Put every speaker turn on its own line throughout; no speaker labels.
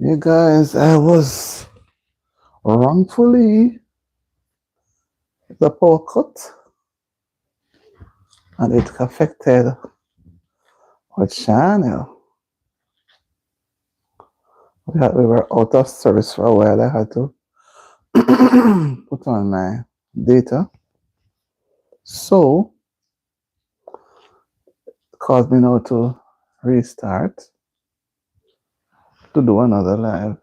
You guys, I was wrongfully the power cut and it affected our channel. We were out of service for a while. I had to put on my data. So, it caused me now to restart to do another live.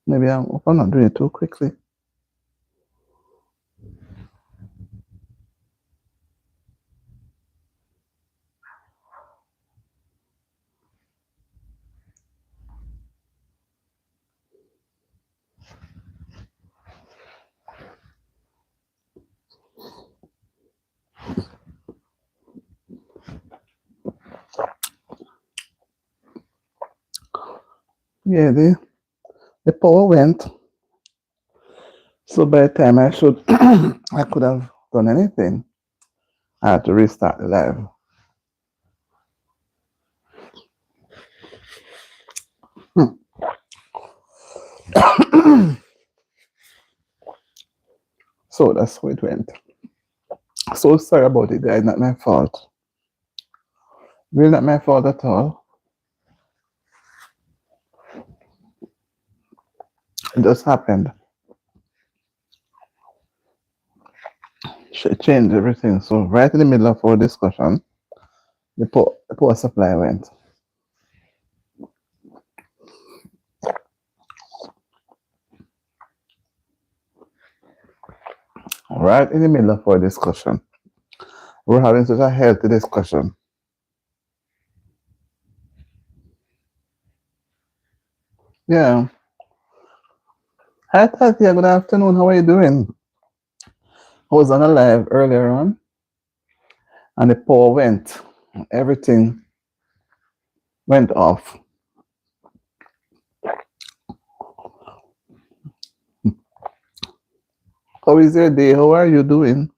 Maybe I'm not doing it too quickly. Yeah, the power went. So by the time I should, I could have done anything. I had to restart the live. So that's how it went. So sorry about it, guys. Not my fault. Really not my fault at all. It just happened. She changed everything. So right in the middle of our discussion, the power supply went. Right in the middle of our discussion. We're having such a healthy discussion. Yeah. Hi Tatia, good afternoon. How are you doing? I was on a live earlier on and the power went. Everything went off. How is your day? How are you doing?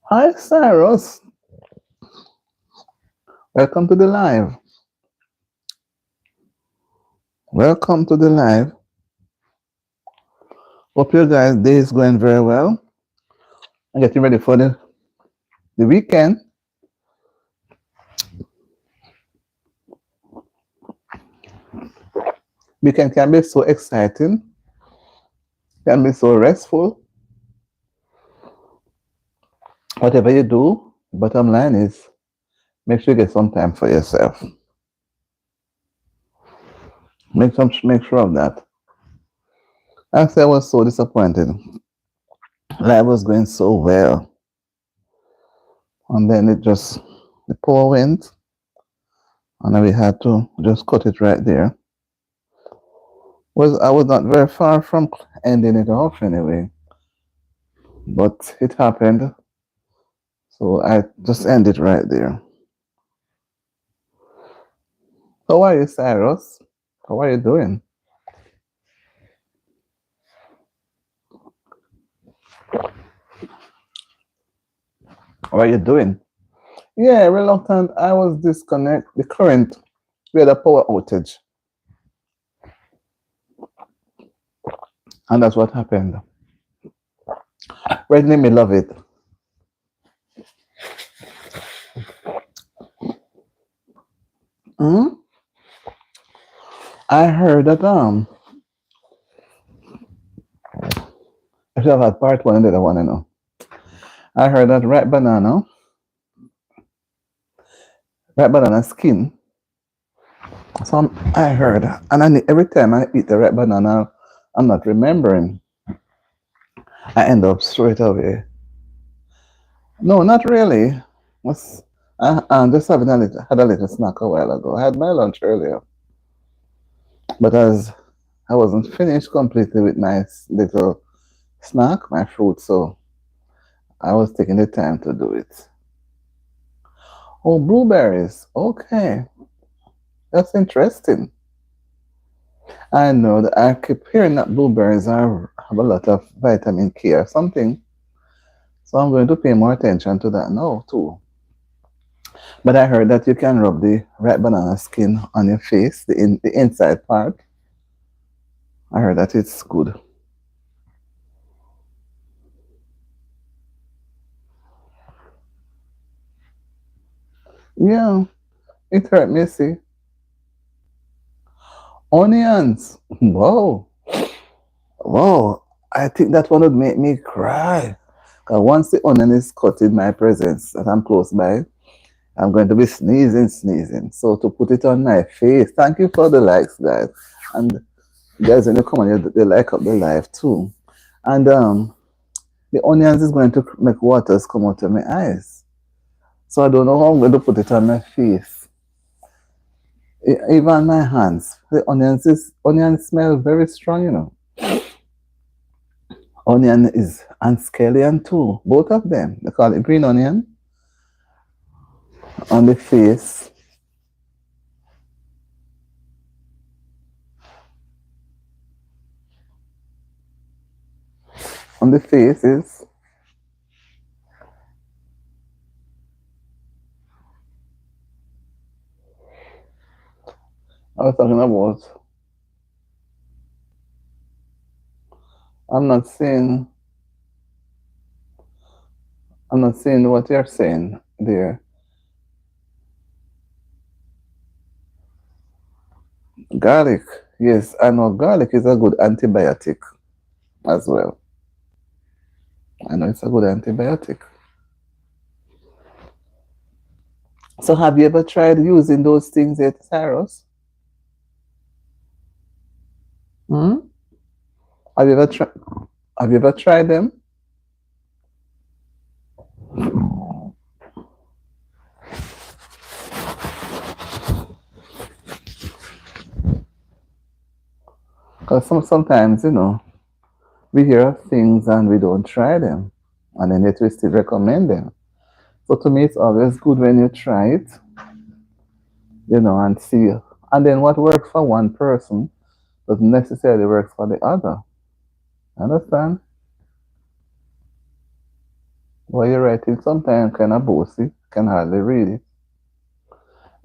Hi Cyrus. Welcome to the live. Welcome to the live. Hope your guys' day is going very well. I'm getting ready for the weekend. Weekend can be so exciting, can be so restful. Whatever you do, bottom line is make sure you get some time for yourself. Make sure of that. Actually, I was so disappointed. Life was going so well. And then the power went. And then we had to just cut it right there. I was not very far from ending it off anyway. But it happened. So I just ended right there. How are you, Cyrus? How are you doing? How are you doing? Yeah, reluctant. I was disconnect. The current, we had a power outage. And that's what happened. Right in the middle of it. Hmm? I heard that I should have had part one and the other one, I know. I heard that ripe banana skin. So I heard, and every time I eat the ripe banana, I'm not remembering. I end up straight away. No, not really. I'm just had a little snack a while ago. I had my lunch earlier, but as I wasn't finished completely with my little snack, my fruit, so I was taking the time to do it. Oh, blueberries. Okay, that's interesting. I know that I keep hearing that blueberries have a lot of vitamin K or something. So I'm going to pay more attention to that now too. But I heard that you can rub the red banana skin on your face, the inside part. I heard that it's good. Yeah, it hurt me. See, onions. Whoa, whoa. I think that one would make me cry. 'Cause once the onion is cut in my presence, that I'm close by, I'm going to be sneezing, sneezing. So to put it on my face, thank you for the likes, guys. And guys, when you come on, they like up the live too. And the onions is going to make waters come out of my eyes. So I don't know how I'm going to put it on my face. Even my hands. The onions smell very strong, you know. Onion is and scallion too. Both of them. They call it green onion on the face. On the face is I was talking about. I'm not saying I'm not saying what you're saying there. Garlic. Yes, I know garlic is a good antibiotic as well. I know it's a good antibiotic. So have you ever tried using those things yet, Cyrus? Hmm? Have you ever tried? Have you ever tried them? Because sometimes, we hear of things and we don't try them, and then yet we still recommend them. So to me, it's always good when you try it, and see. And then what works for one person doesn't necessarily work for the other. Understand? What you're writing sometimes kind of bossy, can hardly read it.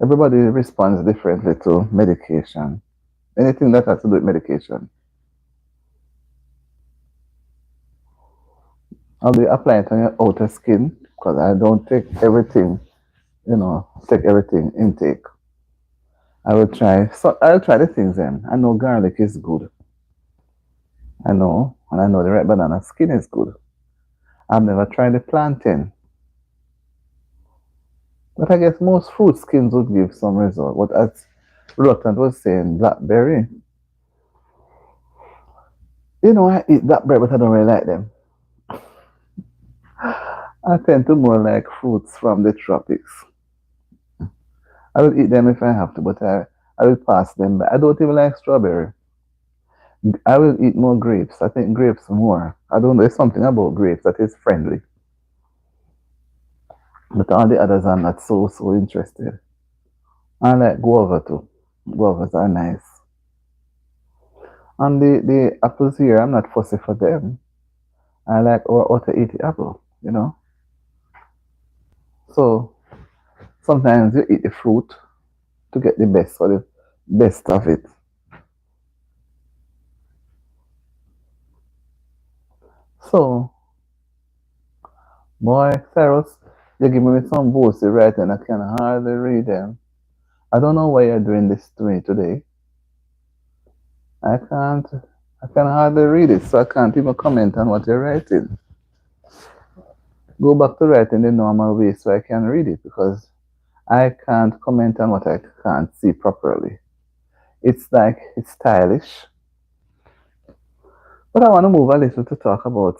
Everybody responds differently to medication. Anything that has to do with medication. I'll be applying it on your outer skin because I don't take everything, take everything intake. I will try. So I'll try the things then. I know garlic is good. I know, and I know the red banana skin is good. I've never tried the plantain, but I guess most fruit skins would give some result. But as reluctant was saying, blackberry. I eat blackberry, but I don't really like them. I tend to more like fruits from the tropics. I will eat them if I have to, but I will pass them by. I don't even like strawberry. I will eat more grapes. I think grapes more. I don't know. There's something about grapes that is friendly. But all the others I'm not so interested. I like guava too. Guavas are nice. And the apples here, I'm not fussy for them. I like or to eat the apple. So sometimes you eat the fruit to get the best for the best of it. So, boy, Cyrus, you give me some books to write and I can hardly read them. I don't know why you're doing this to me today. I can't, I can hardly read it, so I can't even comment on what you're writing. Go back to writing the normal way so I can read it because I can't comment on what I can't see properly. It's like it's stylish, but I want to move a little to talk about.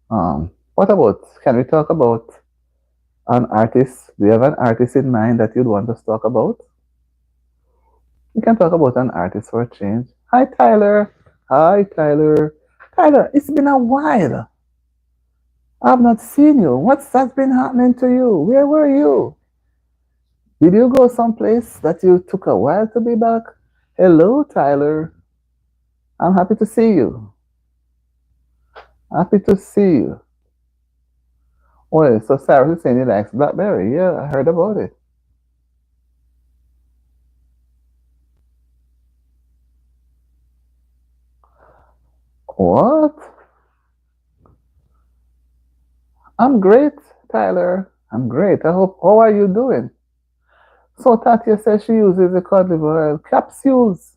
What about? Can we talk about an artist? Do you have an artist in mind that you'd want us to talk about? We can talk about an artist for a change. Hi, Tyler. Hi, Tyler. Tyler, it's been a while. I've not seen you. What's that been happening to you? Where were you? Did you go someplace that you took a while to be back? Hello, Tyler. I'm happy to see you. Happy to see you. Oh, so Sarah is saying he likes blackberry. Yeah, I heard about it. What? I'm great, Tyler. I'm great. I hope. How are you doing? So Tatia says she uses the cod liver oil capsules.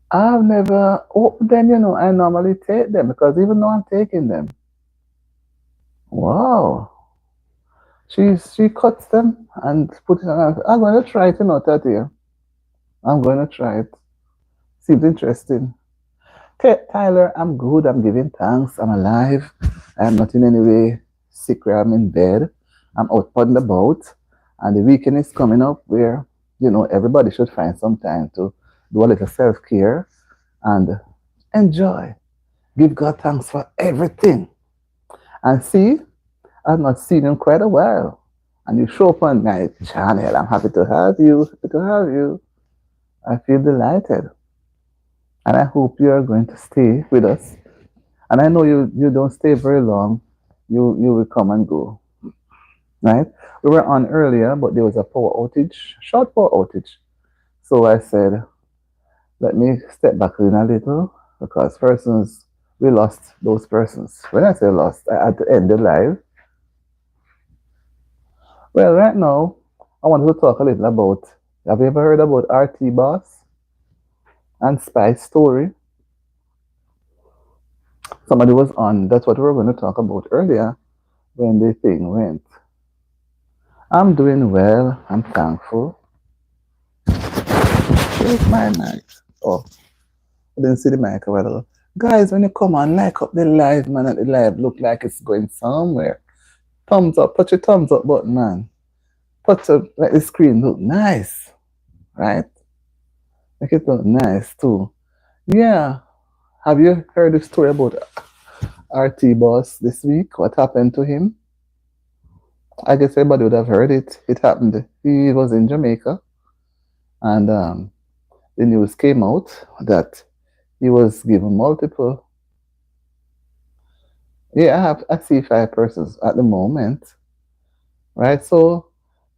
I've never. Oh, then I normally take them because even though I'm taking them, wow, she cuts them and put it on. I'm going to try it, Tatia. I'm going to try it. Seems interesting. Tyler, I'm good. I'm giving thanks. I'm alive. I'm not in any way sick where I'm in bed. I'm out on the boat. And the weekend is coming up where, everybody should find some time to do a little self care and enjoy. Give God thanks for everything. And see, I've not seen you in quite a while. And you show up on my channel. I'm happy to have you. Happy to have you. I feel delighted. And I hope you are going to stay with us. And I know you don't stay very long. You will come and go. Right? We were on earlier, but there was a power outage, short power outage. So I said, let me step back in a little because persons we lost those persons. When I say lost, I had to end the live. Well, right now, I want to talk a little about. Have you ever heard about RT Boss and Spy's story? Somebody was on. That's what we were going to talk about earlier when the thing went. I'm doing well. I'm thankful. Where's my mic? Oh, I didn't see the mic a while ago. Guys, when you come on, like up the live, man, and the live look like it's going somewhere. Thumbs up. Touch your thumbs up button, man. Touch up, like the screen look nice, right? Make it look nice too. Yeah. Have you heard the story about RT Boss this week? What happened to him? I guess everybody would have heard it. It happened. He was in Jamaica, and the news came out that he was given multiple. Yeah, I see 5 persons at the moment, right? So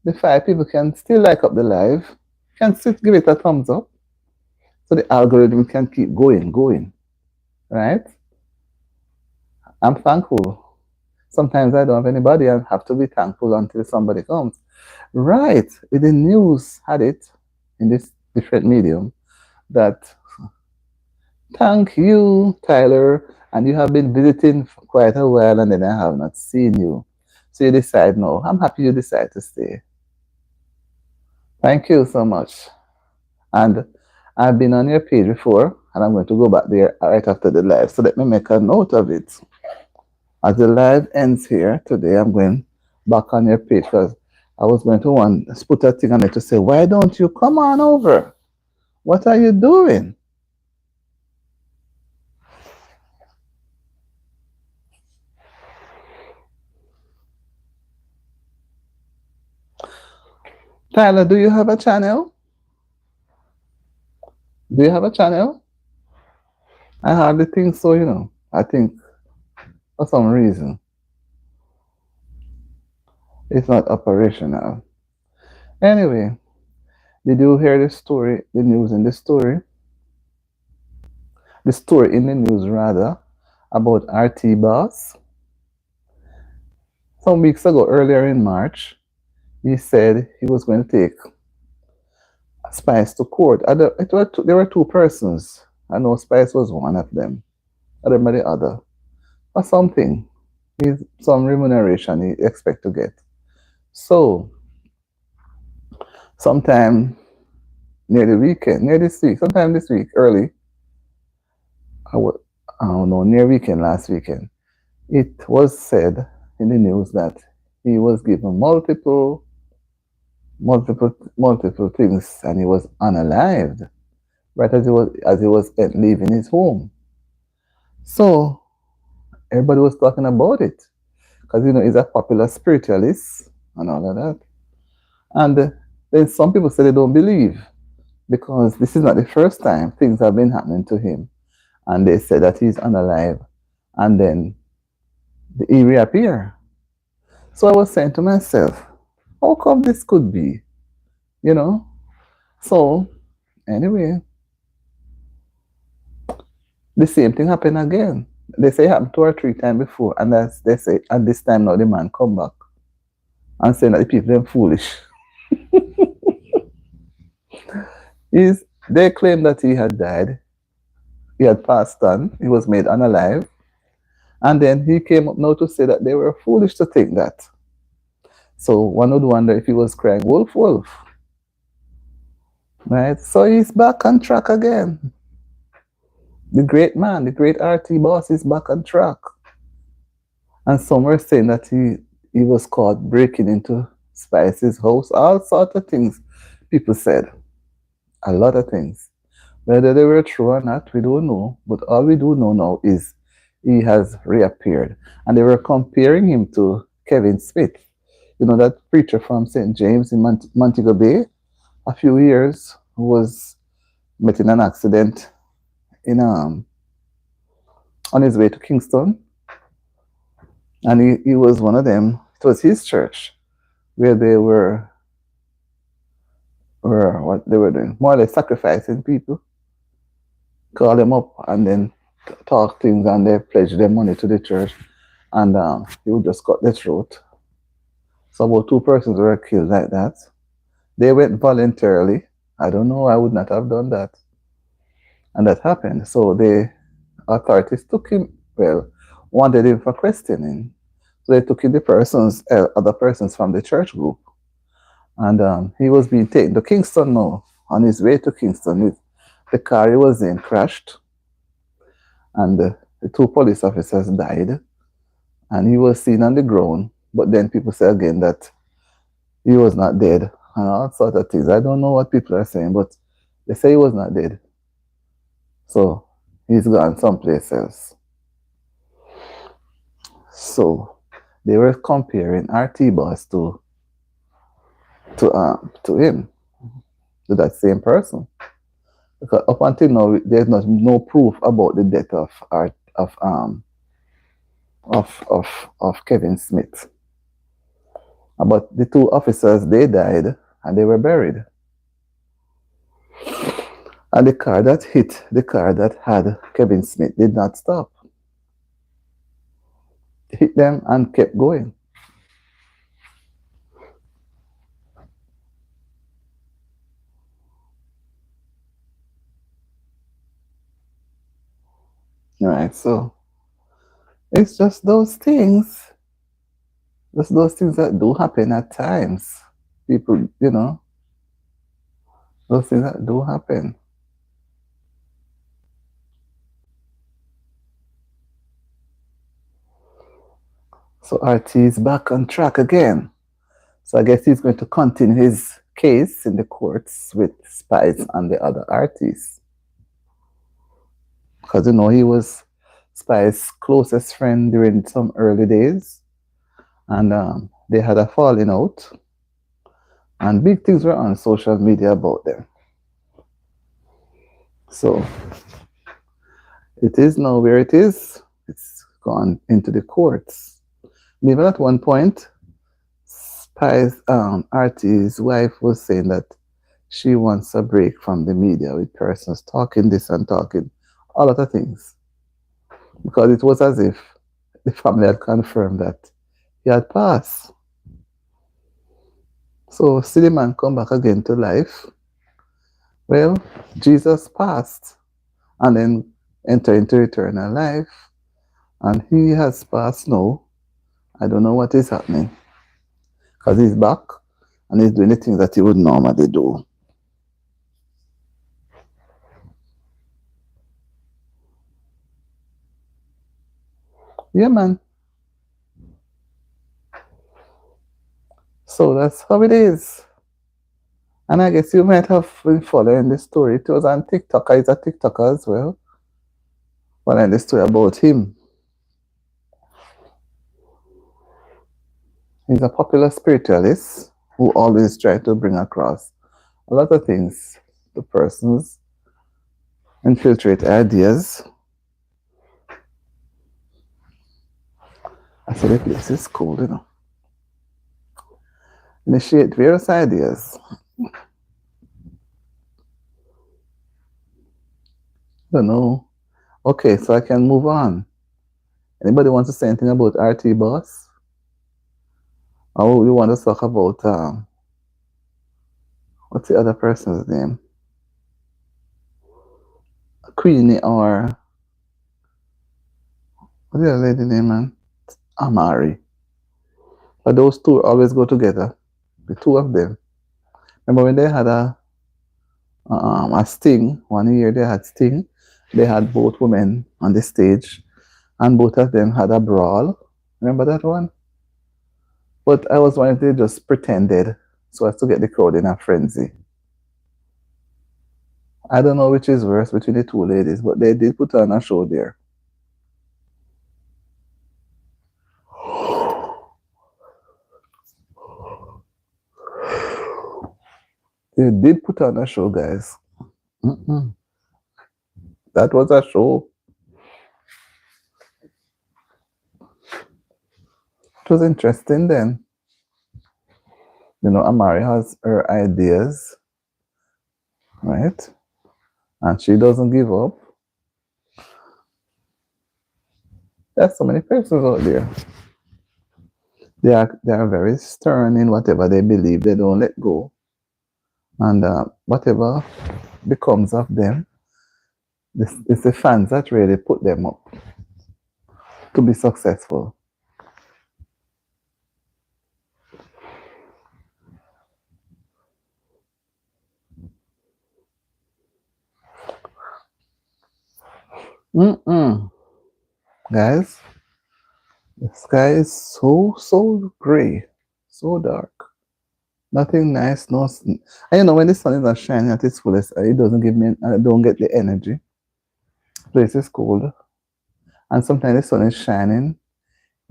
the 5 people can still like up the live, can still give it a thumbs up, so the algorithm can keep going, right? I'm thankful. Sometimes I don't have anybody and have to be thankful until somebody comes. Right. The news had it in this different medium that thank you, Tyler, and you have been visiting for quite a while and then I have not seen you. So you decide no. I'm happy you decide to stay. Thank you so much. And I've been on your page before and I'm going to go back there right after the live. So let me make a note of it. As the live ends here today, I'm going back on your page because I was going to put a thing on it to say, why don't you come on over? What are you doing? Tyler, do you have a channel? Do you have a channel? I hardly think so. I think for some reason it's not operational. Anyway, did you hear the story, the news in the story? The story in the news, rather, about RT Boss? Some weeks ago, earlier in March, he said he was going to take Spice to court. There were 2 persons. I know Spice was one of them. I don't know the other. Or something. Some remuneration he expect to get. So, sometime near the weekend, near this week, sometime this week, early, I don't know, near weekend, last weekend, it was said in the news that he was given multiple things and he was unalived right as he was leaving his home. So everybody was talking about it because he's a popular spiritualist and all of that. And then some people say they don't believe because this is not the first time things have been happening to him, and they said that he's unalive, and then he reappear. So I was saying to myself, how come this could be? You know? So anyway, the same thing happened again. They say it happened 2 or 3 times before, and that's they say at this time now the man come back and saying that the people them foolish. They claim that he had died, he had passed on, he was made unalive, and then he came up now to say that they were foolish to think that. So one would wonder if he was crying wolf wolf. Right? So he's back on track again. The great man, the great RT boss is back on track. And some were saying that he was caught breaking into Spice's house, all sorts of things people said. A lot of things. Whether they were true or not, we don't know. But all we do know now is he has reappeared. And they were comparing him to Kevin Smith. You know, that preacher from St. James in Montego Bay, a few years, who was met in an accident in on his way to Kingston. And he was one of them. It was his church where they were what they were doing, more or less sacrificing people, call them up and then talk things, and they pledge their money to the church, and he would just cut their throat. So about 2 persons were killed like that. They went voluntarily. I don't know, I would not have done that. And that happened. So the authorities took him, well, wanted him for questioning. So they took in the other persons from the church group. And he was being taken to Kingston now. On his way to Kingston, the car he was in crashed, and the 2 police officers died, and he was seen on the ground. But then people say again that he was not dead, and all sorts of things. I don't know what people are saying, but they say he was not dead. So he's gone someplace else. So they were comparing RT Boss to him, to that same person. Because up until now, there's no proof about the death of Kevin Smith. But the 2 officers, they died and they were buried. And the car that had Kevin Smith did not stop. It hit them and kept going. Right, so it's just those things. Just those things that do happen at times. People, those things that do happen. So RT is back on track again. So I guess he's going to continue his case in the courts with Spice and the other artists. Because, he was Spice's closest friend during some early days. And they had a falling out. And big things were on social media about them. So it is now where it is. It's gone into the courts. Even at one point, Spice, RT's wife was saying that she wants a break from the media with persons talking this and talking a lot of things. Because it was as if the family had confirmed that he had passed. So see the man come back again to life. Well, Jesus passed and then entered into eternal life. And he has passed now. I don't know what is happening. Because he's back and he's doing the things that he would normally do. Yeah, man. So that's how it is. And I guess you might have been following the story. It was on TikTok. He's a TikToker as well. Following the story about him. He's a popular spiritualist who always tries to bring across a lot of things to persons, infiltrate ideas. So the place is cool, you know. Initiate various ideas. Don't know. Okay, so I can move on. Anybody want to say anything about RT Boss? Or we want to talk about what's the other person's name? Queenie or what's the other lady name, man? Amari. But those two always go together. The two of them. Remember when they had a sting? 1 year they had sting. They had both women on the stage, and both of them had a brawl. Remember that one? But I was wondering if they just pretended so as to get the crowd in a frenzy. I don't know which is worse between the two ladies, but they did put on a show there. They did put on a show, guys. Mm-mm. That was a show. It was interesting then. You know, Amari has her ideas, right? And she doesn't give up. There's so many persons out there. They are very stern in whatever they believe. They don't let go. And whatever becomes of them, it's the fans that really put them up to be successful. Mm-mm. Guys, the sky is so gray, so dark. Nothing nice, no. And you know when the sun is not shining at its fullest, it doesn't give me. I don't get the energy. Place is cold, and sometimes the sun is shining,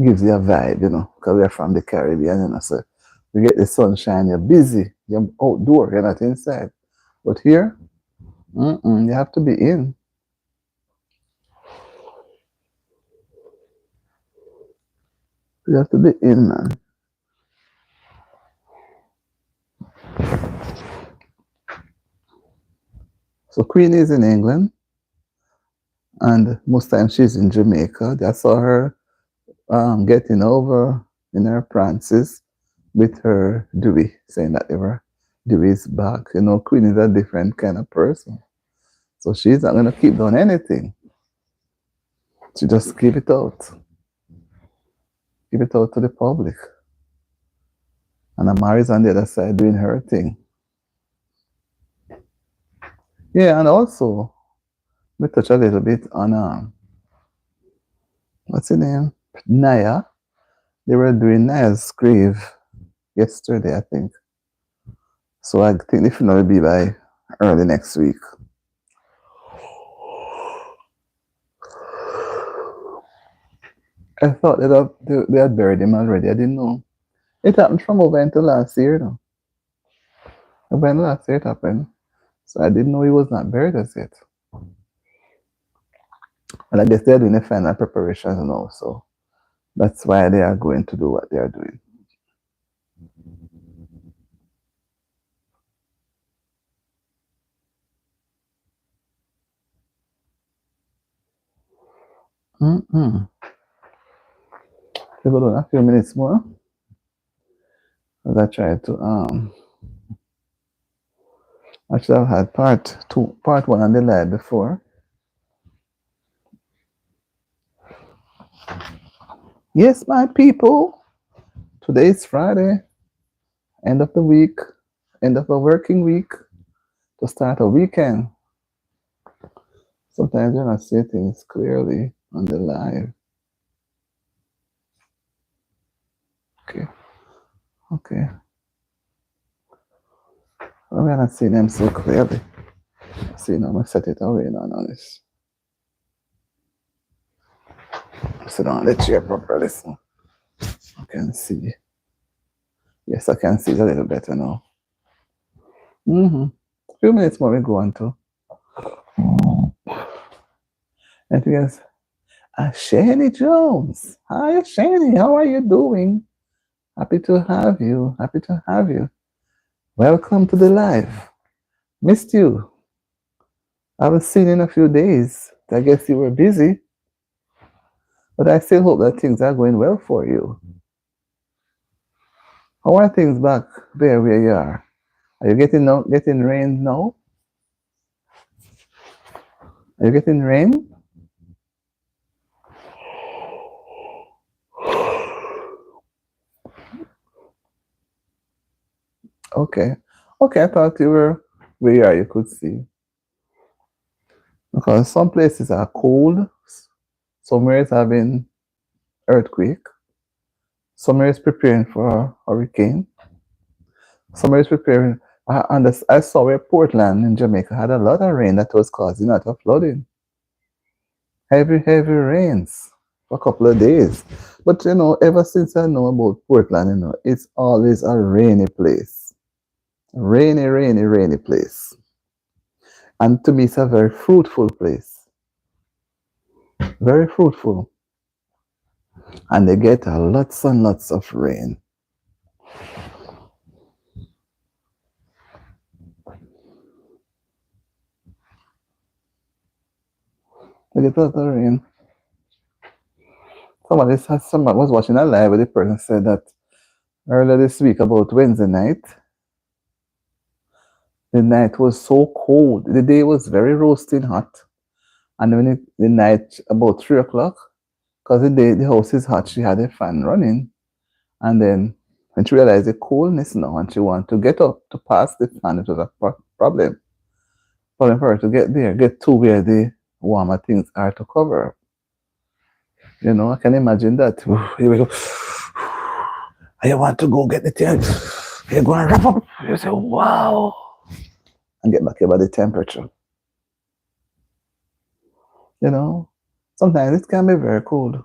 gives you a vibe, you know, because we're from the Caribbean, you know. So you get the sunshine, you're busy, you're outdoor, you're not inside. But here, you have to be in. You have to be in, man. So Queen is in England, and most times she's in Jamaica. I saw her getting over in her prances with her Dewey, saying that Dewey's back. You know, Queen is a different kind of person. So she's not going to keep doing anything. She just give it out. Give it out to the public. And Amari's on the other side doing her thing. Yeah, and also, we touch a little bit on, what's her name? Naya. They were doing Naya's grave yesterday, I think. So I think the funeral will be by early next week. I thought they had buried him already. I didn't know. It happened from over into last year, though. Over in last year it happened. So I didn't know he was not buried as yet. And I guess they're doing the final preparations now, so that's why they are going to do what they are doing. Mm-mm. We go on a few minutes more. As I try to actually I've had part one on the live before. Yes, my people. Today is Friday, end of the week, end of a working week, to start a weekend. Sometimes you're not see things clearly on the live. Okay. Okay. Well, we're not seeing them so clearly. See, now I'm gonna set it away now on this. Sit down the chair properly so I can see. Yes, I can see it a little better now. A few minutes more we go on to. Anything else? Shani Jones. Hi, Shani. How are you doing? Happy to have you. Happy to have you. Welcome to the live. Missed you. I haven't seen you in a few days. I guess you were busy, but I still hope that things are going well for you. How are things back there where you are? Are you getting rain now? Are you getting rain? Okay. Okay, I thought you were where you are, you could see. Because some places are cold, somewhere is having earthquake, somewhere is preparing for a hurricane, somewhere is preparing. I saw where Portland in Jamaica had a lot of rain that was causing a lot of flooding. Heavy, heavy rains for a couple of days. But ever since I know about Portland, it's always a rainy place. Rainy, rainy, rainy place. And to me, it's a very fruitful place. Very fruitful. And they get lots and lots of rain. They get lots of rain. Someone was watching a live where the person said that earlier this week about Wednesday night, the night was so cold. The day was very roasting hot. And when the night about 3 o'clock, because the house is hot, she had a fan running. And then when she realized the coolness now and she wanted to get up to pass the fan, it was a problem. Problem for her to get to where the warmer things are to cover. I can imagine that. Here we go. I want to go get the tent. You're going to wrap up. You say, wow. And get back about the temperature. Sometimes it can be very cold.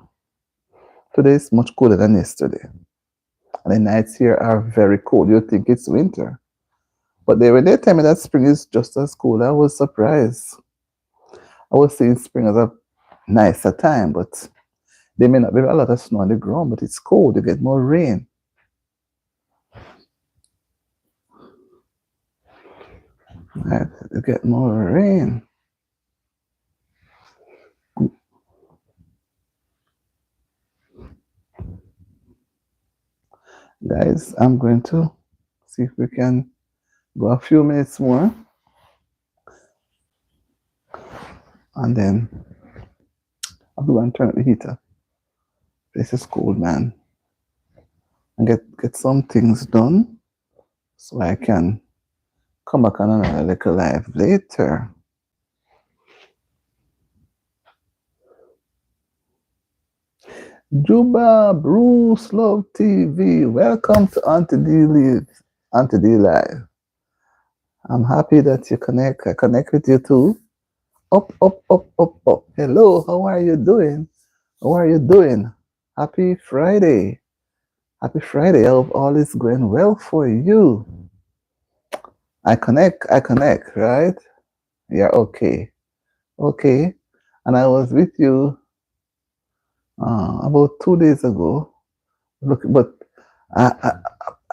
Today is much colder than yesterday. And the nights here are very cold. You think it's winter. But when they tell me that spring is just as cold, I was surprised. I was seeing spring as a nicer time, but there may not be a lot of snow on the ground, but it's cold. You get more rain. Right? You get more rain. Guys, I'm going to see if we can go a few minutes more. And then I'm going to turn up the heater. This is cold, man. And get some things done so I can come back on another little live later. Juba Bruce Love TV. Welcome to Auntie D Live. I'm happy that you connect. I connect with you too. Up, up, up, up, up. Hello, how are you doing? How are you doing? Happy Friday. Happy Friday. I hope all is going well for you. I connect, right? Yeah, okay. Okay. And I was with you about 2 days ago. Look, but I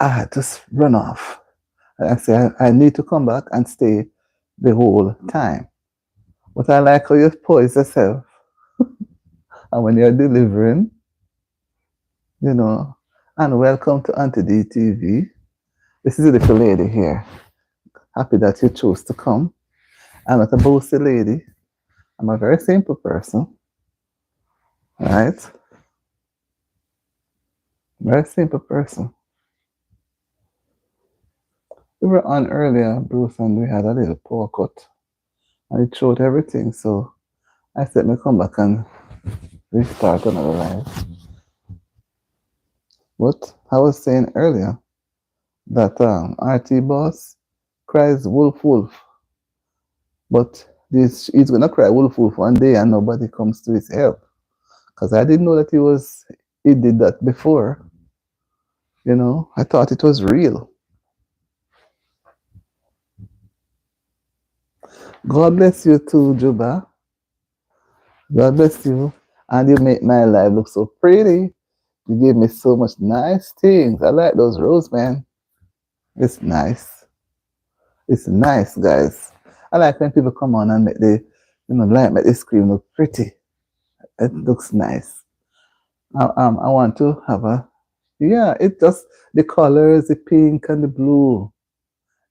had to run off. I said I need to come back and stay the whole time. But I like how you poise yourself. And when you're delivering, and welcome to Auntie D TV. This is a little lady here. Happy that you chose to come. I'm not a bossy lady. I'm a very simple person. Right? Very simple person. We were on earlier, Bruce, and we had a little power cut. And it showed everything. So I said, me come back and restart another live. But I was saying earlier that RT boss cries wolf wolf. But he's gonna cry wolf wolf one day and nobody comes to his help. Because I didn't know that he did that before. I thought it was real. God bless you too, Juba. God bless you. And you make my life look so pretty. You give me so much nice things. I like those roses, man. It's nice. It's nice, guys. I like when people come on and make the, like make the screen look pretty. It looks nice. I want to have a, yeah, it just, the colors, the pink and the blue.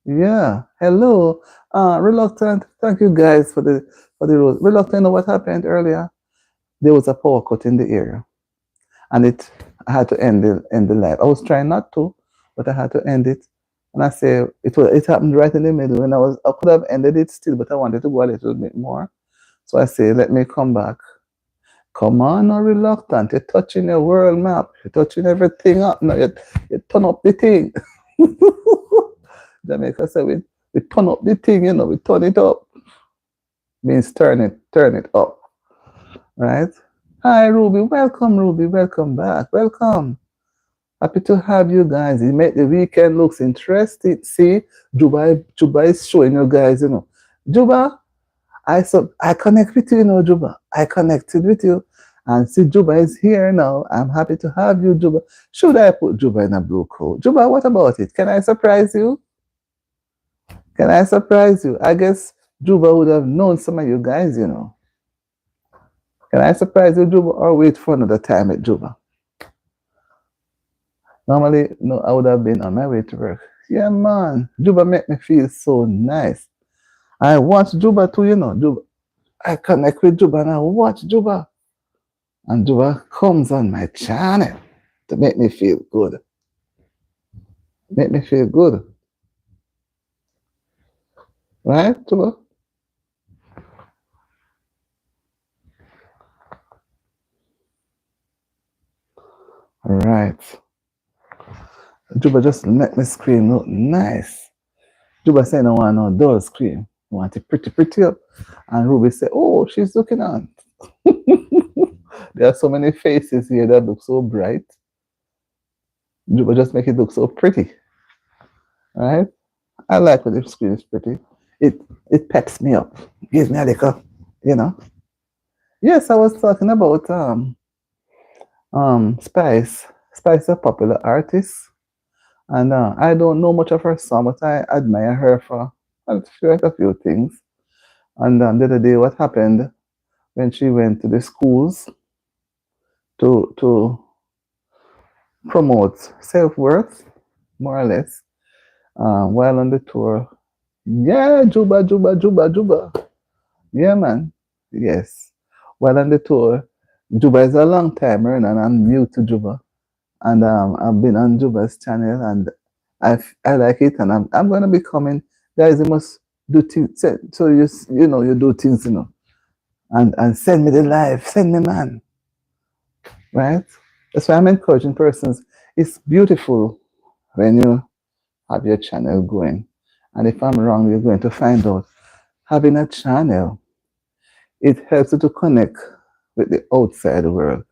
Yeah. Hello. Reluctant. Thank you guys for the rose. Reluctant, you know what happened earlier? There was a power cut in the area. And I had to end the live. I was trying not to, but I had to end it. And I say it happened right in the middle when I could have ended it still, but I wanted to go a little bit more. So I say, let me come back. Come on, no reluctant. You're touching your world map. You're touching everything up. No, you turn up the thing. Jamaica said we turn up the thing, we turn it up. Means turn it up. Right? Hi Ruby, welcome Ruby, welcome back. Welcome. Happy to have you guys. You make the weekend looks interesting. See, Juba is showing you guys, Juba, I connect with you, Juba. I connected with you. And see, Juba is here now. I'm happy to have you, Juba. Should I put Juba in a blue coat? Juba, what about it? Can I surprise you? Can I surprise you? I guess Juba would have known some of you guys. Can I surprise you, Juba, or wait for another time at Juba? Normally, no, I would have been on my way to work. Yeah, man. Juba make me feel so nice. I watch Juba too, Juba. I connect with Juba and I watch Juba. And Juba comes on my channel to make me feel good. Make me feel good. Right, Juba? Right. Juba just make me screen look nice. Juba said, I want no dull screen. I want it pretty, pretty up. And Ruby said, oh, she's looking on. There are so many faces here that look so bright. Juba just make it look so pretty. Right? I like when the screen is pretty. It peps me up. Gives me a little. Yes, I was talking about Spice. Spice is a popular artist. And I don't know much of her song, but I admire her for a few things. And the other day, what happened when she went to the schools to promote self-worth, more or less, while on the tour. Yeah, Juba, Juba, Juba, Juba. Yeah, man. Yes. While on the tour, Juba is a long timer and I'm new to Juba. And I've been on Juba's channel and I like it and I'm gonna be coming. Guys, you must do things. So you do things, and send me the live, send me man. Right? That's why I'm encouraging persons. It's beautiful when you have your channel going. And if I'm wrong, you're going to find out. Having a channel, it helps you to connect with the outside world.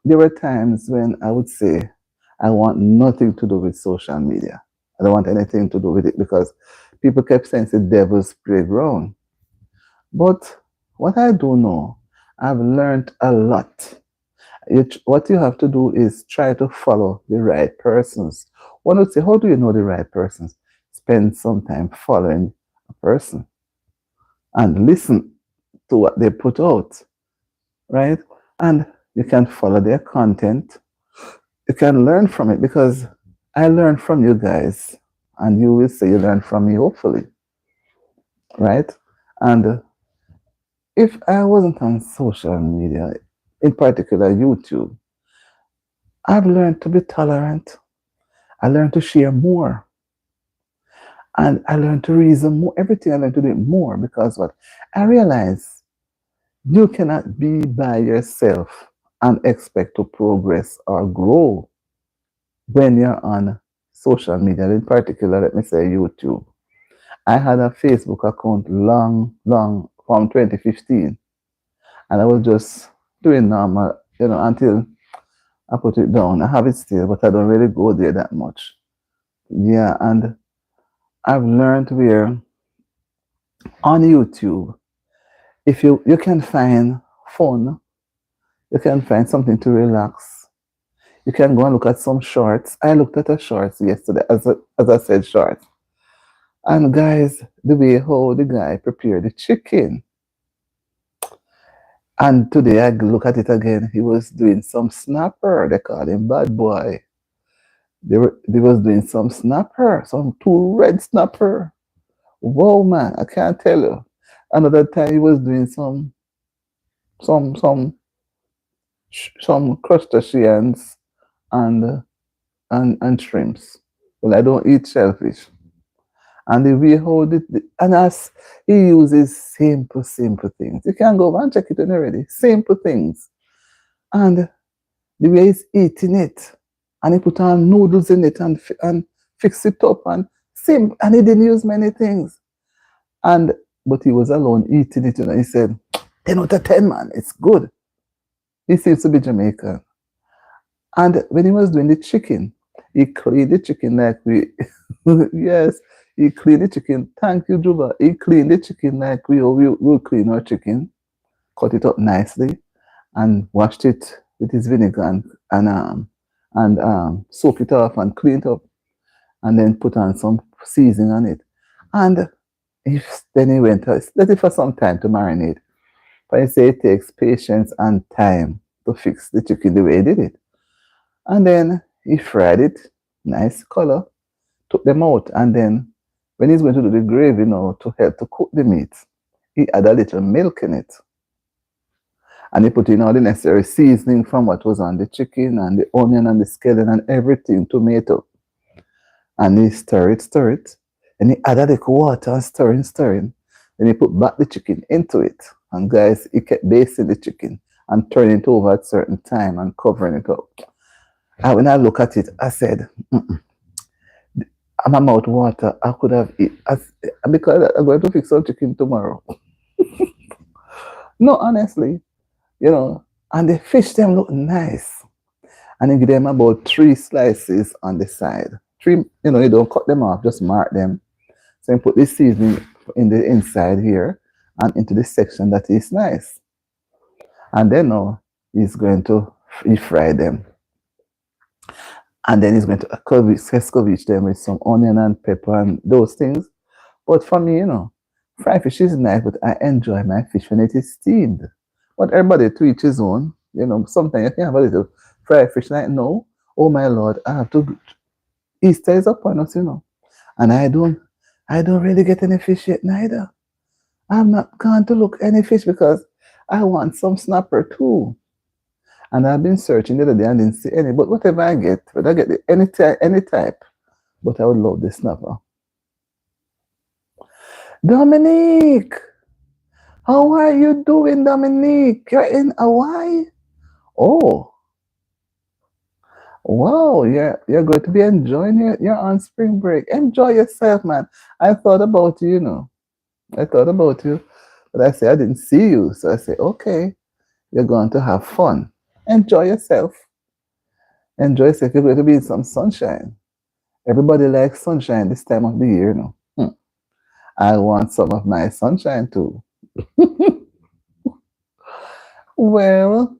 There were times when I would say, I want nothing to do with social media. I don't want anything to do with it because people kept saying it's the devil's playground. But what I do know, I've learned a lot. What you have to do is try to follow the right persons. One would say, how do you know the right persons? Spend some time following a person and listen to what they put out, right? And you can follow their content. You can learn from it because I learn from you guys, and you will say you learn from me, hopefully, right? And if I wasn't on social media, in particular YouTube, I've learned to be tolerant. I learned to share more. And I learned to reason more. Everything I learned to do more because what? I realize you cannot be by yourself and expect to progress or grow when you're on social media, in particular, let me say YouTube. I had a Facebook account long from 2015, and I was just doing normal, until I put it down. I have it still, but I don't really go there that much. Yeah, and I've learned where on YouTube, if you can find fun, You can find something to relax. You can go and look at some shorts. I looked at a shorts yesterday, as I said, shorts. And guys, the way how the guy prepared the chicken. And today I look at it again. He was doing some snapper. They call him bad boy. They was doing some snapper, some two red snapper. Whoa man, I can't tell you. Another time he was doing some some some crustaceans and and shrimps. Well, I don't eat shellfish. And the way how and as he uses simple things. You can go and check it on already. Simple things. And the way he's eating it. And he put on noodles in it and fix it up and and he didn't use many things. And but he was alone eating it, He said, 10 out of 10, man, it's good. He seems to be Jamaican. And when he was doing the chicken, he cleaned the chicken like we, yes, he cleaned the chicken. Thank you, Juba. He cleaned the chicken like we clean our chicken, cut it up nicely, and washed it with his vinegar and soak it off and clean it up, and then put on some seasoning on it. And then he went, let it for some time to marinate. But I say it takes patience and time to fix the chicken the way he did it. And then he fried it, nice color, took them out. And then when he's going to do the gravy, to help to cook the meat, he add a little milk in it. And he put in all the necessary seasoning from what was on the chicken and the onion and the scallion and everything, tomato. And he stir it. And he add a little water and stirring. Then he put back the chicken into it. And guys, he kept basting the chicken and turning it over at a certain time and covering it up. And when I look at it, I said, my mouth water. I could have eaten. Because I'm going to fix some chicken tomorrow. No, honestly, and the fish them look nice. And you give them about 3 slices on the side. 3, you don't cut them off, just mark them. So you put this seasoning in the inside here and into the section that is nice. And then now he's going to fry them. And then he's going to escovitch them with some onion and pepper and those things. But for me, fried fish is nice, but I enjoy my fish when it is steamed. But everybody to each his own. Sometimes you can have a little fried fish like, no, oh my Lord, I have to, Easter is upon us, And I don't really get any fish yet neither. I'm not going to look any fish because I want some snapper too. And I've been searching the other day and didn't see any. But whatever I get, whether I get any type, but I would love the snapper. Dominique, how are you doing, Dominique? You're in Hawaii? Oh, wow, you're going to be enjoying it. You're on spring break. Enjoy yourself, man. I thought about you, I thought about you, but I said I didn't see you. So I said, okay, you're going to have fun. Enjoy yourself. Enjoy yourself. You're going to be in some sunshine. Everybody likes sunshine this time of the year, I want some of my sunshine too. Well,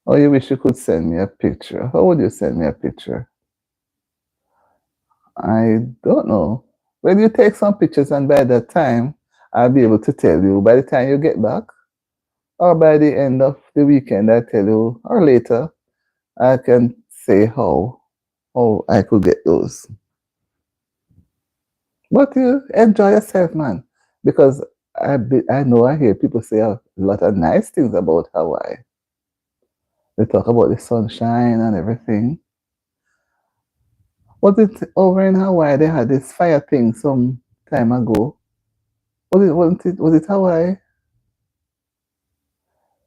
oh, you wish you could send me a picture. How would you send me a picture? I don't know. When you take some pictures, and by that time, I'll be able to tell you by the time you get back, or by the end of the weekend, I tell you, or later, I can say how I could get those. But you enjoy yourself, man, because I know I hear people say a lot of nice things about Hawaii. They talk about the sunshine and everything. Was it over in Hawaii? They had this fire thing some time ago. Was it Hawaii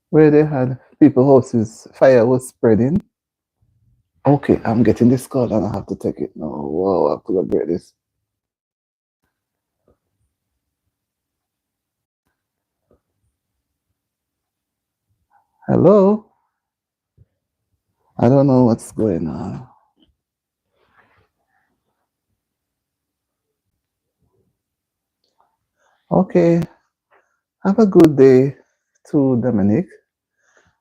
where they had people houses fire was spreading? Okay, I'm getting this call and I have to take it. No, wow, I have to go break this. Hello? I don't know what's going on. Okay, have a good day to Dominic.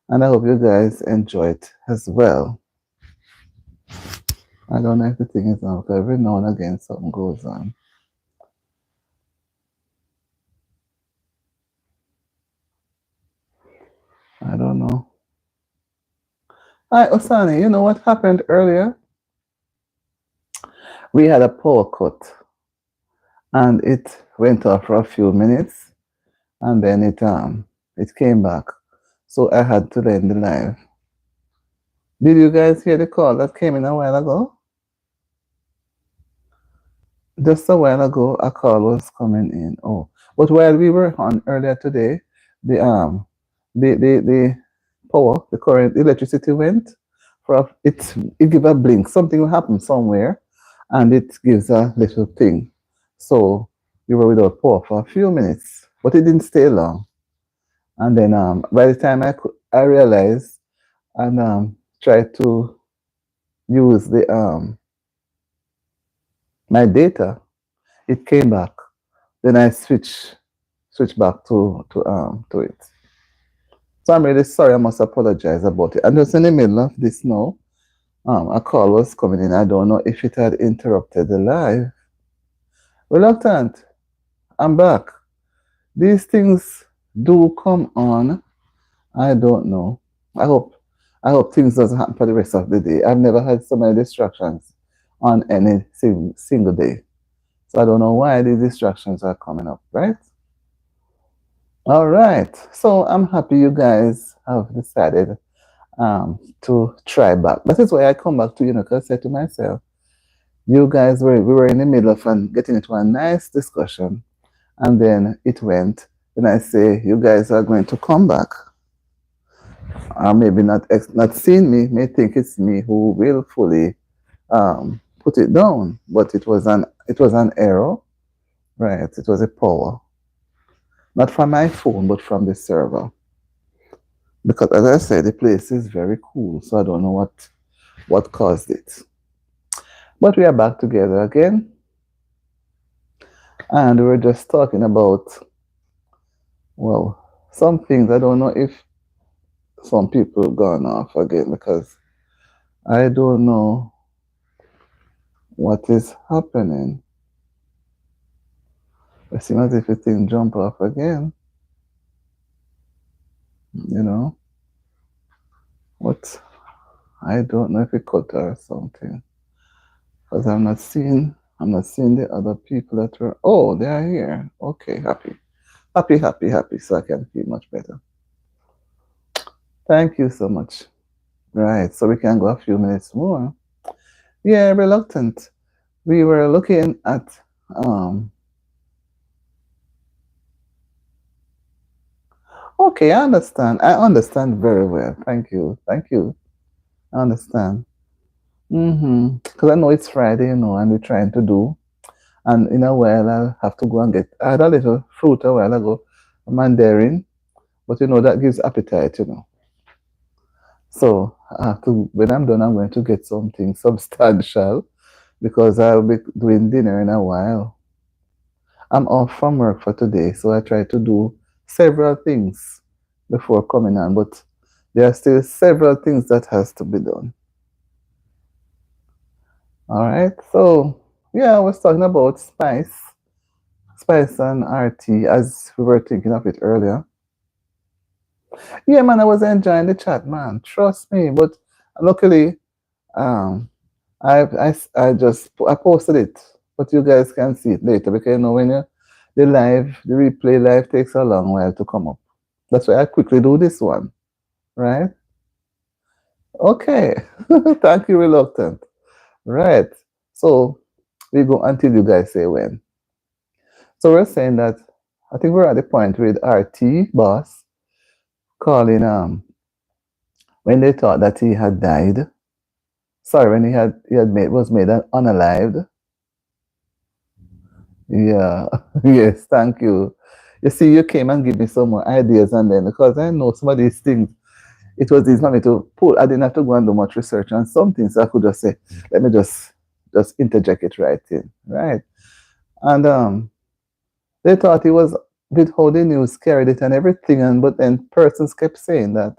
And I hope you guys enjoy it as well. I don't know if the thing is on, because every now and again something goes on. I don't know. Hi, Osani, you know what happened earlier? We had a power cut and it went off for a few minutes and then it came back. So I had to end the live. Did you guys hear the call that came in a while ago? Just a while ago, a call was coming in. Oh, but while we were on earlier today, the the power, the current, the electricity went it give a blink. Something will happen somewhere, and it gives a little thing. So we were without power for a few minutes, but it didn't stay long. And then by the time I realized and tried to use the my data, it came back. Then I switch back to it. So I'm really sorry. I must apologize about it. I'm just in the middle of this now. A call was coming in. I don't know if it had interrupted the live. Reluctant. I'm back. These things do come on. I don't know. I hope I hope things doesn't happen for the rest of the day. I've never had so many distractions on any single day. So I don't know why these distractions are coming up, right? All right. So I'm happy you guys have decided to try back. That is why I come back to you, because I said to myself, you guys we were in the middle of getting into a nice discussion, and then it went. And I say, you guys are going to come back. Maybe not seeing me, may think it's me who will fully put it down, but it was an error, right? It was a power, not from my phone, but from the server. Because as I said, the place is very cool, so I don't know what caused it. But we are back together again, and we were just talking about, well, some things. I don't know if some people gone off again, because I don't know what is happening. It seems as if the thing jump off again, you know. What, I don't know if it cut or something, because I'm not seeing the other people that were. Oh, they are here. Okay, happy, happy, happy, happy. So I can feel much better. Thank you so much. Right, so we can go a few minutes more. Yeah, reluctant. We were looking at um. Okay, I understand. I understand very well. Thank you. Thank you. I understand. Because I know it's Friday, and we're trying to do. And in a while, I'll have to go and get. I had a little fruit a while ago, a mandarin, but that gives appetite. So I have to. When I'm done, I'm going to get something substantial, because I'll be doing dinner in a while. I'm off from work for today, so I try to do several things before coming on, but there are still several things that has to be done. All right, so yeah, I was talking about spice and RT as we were thinking of it earlier. Yeah, man, I was enjoying the chat, man. Trust me, but luckily, um, I posted it, but you guys can see it later, because when the replay live takes a long while to come up. That's why I quickly do this one, right? Okay. Thank you, reluctant. Right. So we go until you guys say when. So we're saying that I think we're at the point with RT boss calling when they thought that he had died. Sorry, when he had made unalived. Yeah. Yes, thank you. You see, you came and give me some more ideas, and then because I know some of these things, it was easy for me to pull. I didn't have to go and do much research on something, so I could just say, let me just interject it right in, right? And they thought it was with how the news carried it and everything, and but then persons kept saying that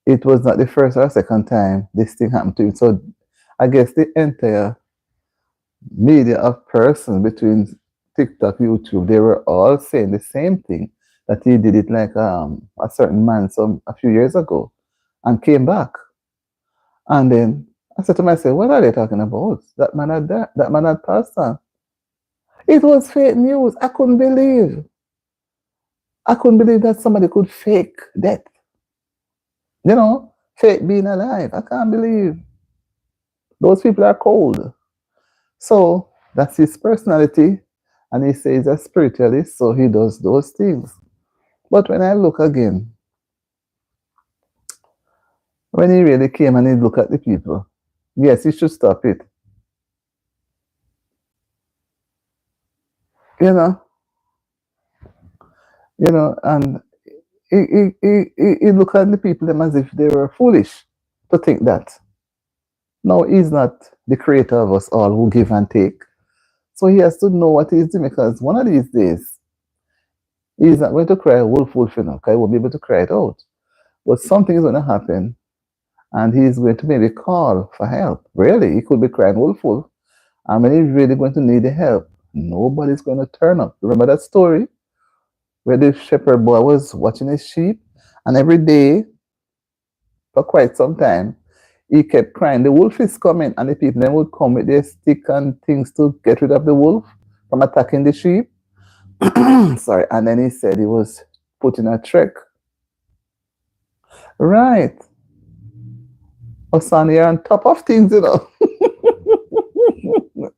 it was not the first or second time this thing happened to him. So I guess the entire media of persons between TikTok, YouTube, they were all saying the same thing, that he did it like a certain man some a few years ago and came back. And then I said to myself, what are they talking about? That man had that, that man had passed on. It was fake news. I couldn't believe. I couldn't believe that somebody could fake death. You know, fake being alive. I can't believe. Those people are cold. So that's his personality. And he says he's a spiritualist, so he does those things. But when I look again, when he really came and he looked at the people, yes, he should stop it. You know, and he looked at the people them as if they were foolish to think that. No, he's not the creator of us all who give and take. So he has to know what he's doing, because one of these days he's not going to cry wolf wolf, because he won't be able to cry it out. But something is going to happen and he's going to maybe call for help. Really, he could be crying wolf wolf. And when he's really going to need the help, nobody's going to turn up. Remember that story where the shepherd boy was watching his sheep, and every day for quite some time he kept crying, the wolf is coming, and the people then would come with their stick and things to get rid of the wolf from attacking the sheep. Sorry, and then he said he was put in a trek. Right. Oh, son, you're on top of things,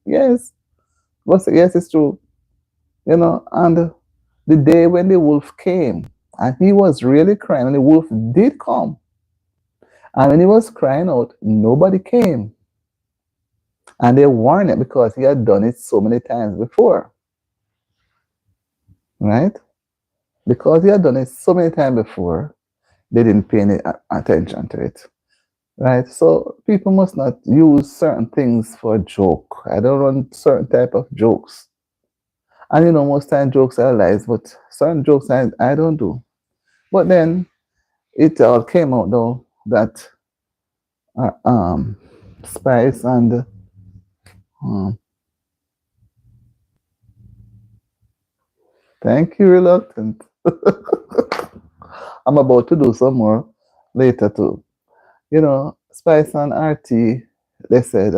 Yes. Yes, it's true. And the day when the wolf came, and he was really crying, and the wolf did come. And when he was crying out, nobody came. And they warned him because he had done it so many times before. Right? Because he had done it so many times before, they didn't pay any attention to it. Right? So people must not use certain things for a joke. I don't run certain type of jokes. And most time jokes are lies, but certain jokes I don't do. But then it all came out though that Spice and thank you, reluctant. I'm about to do some more later too. Spice and RT, they said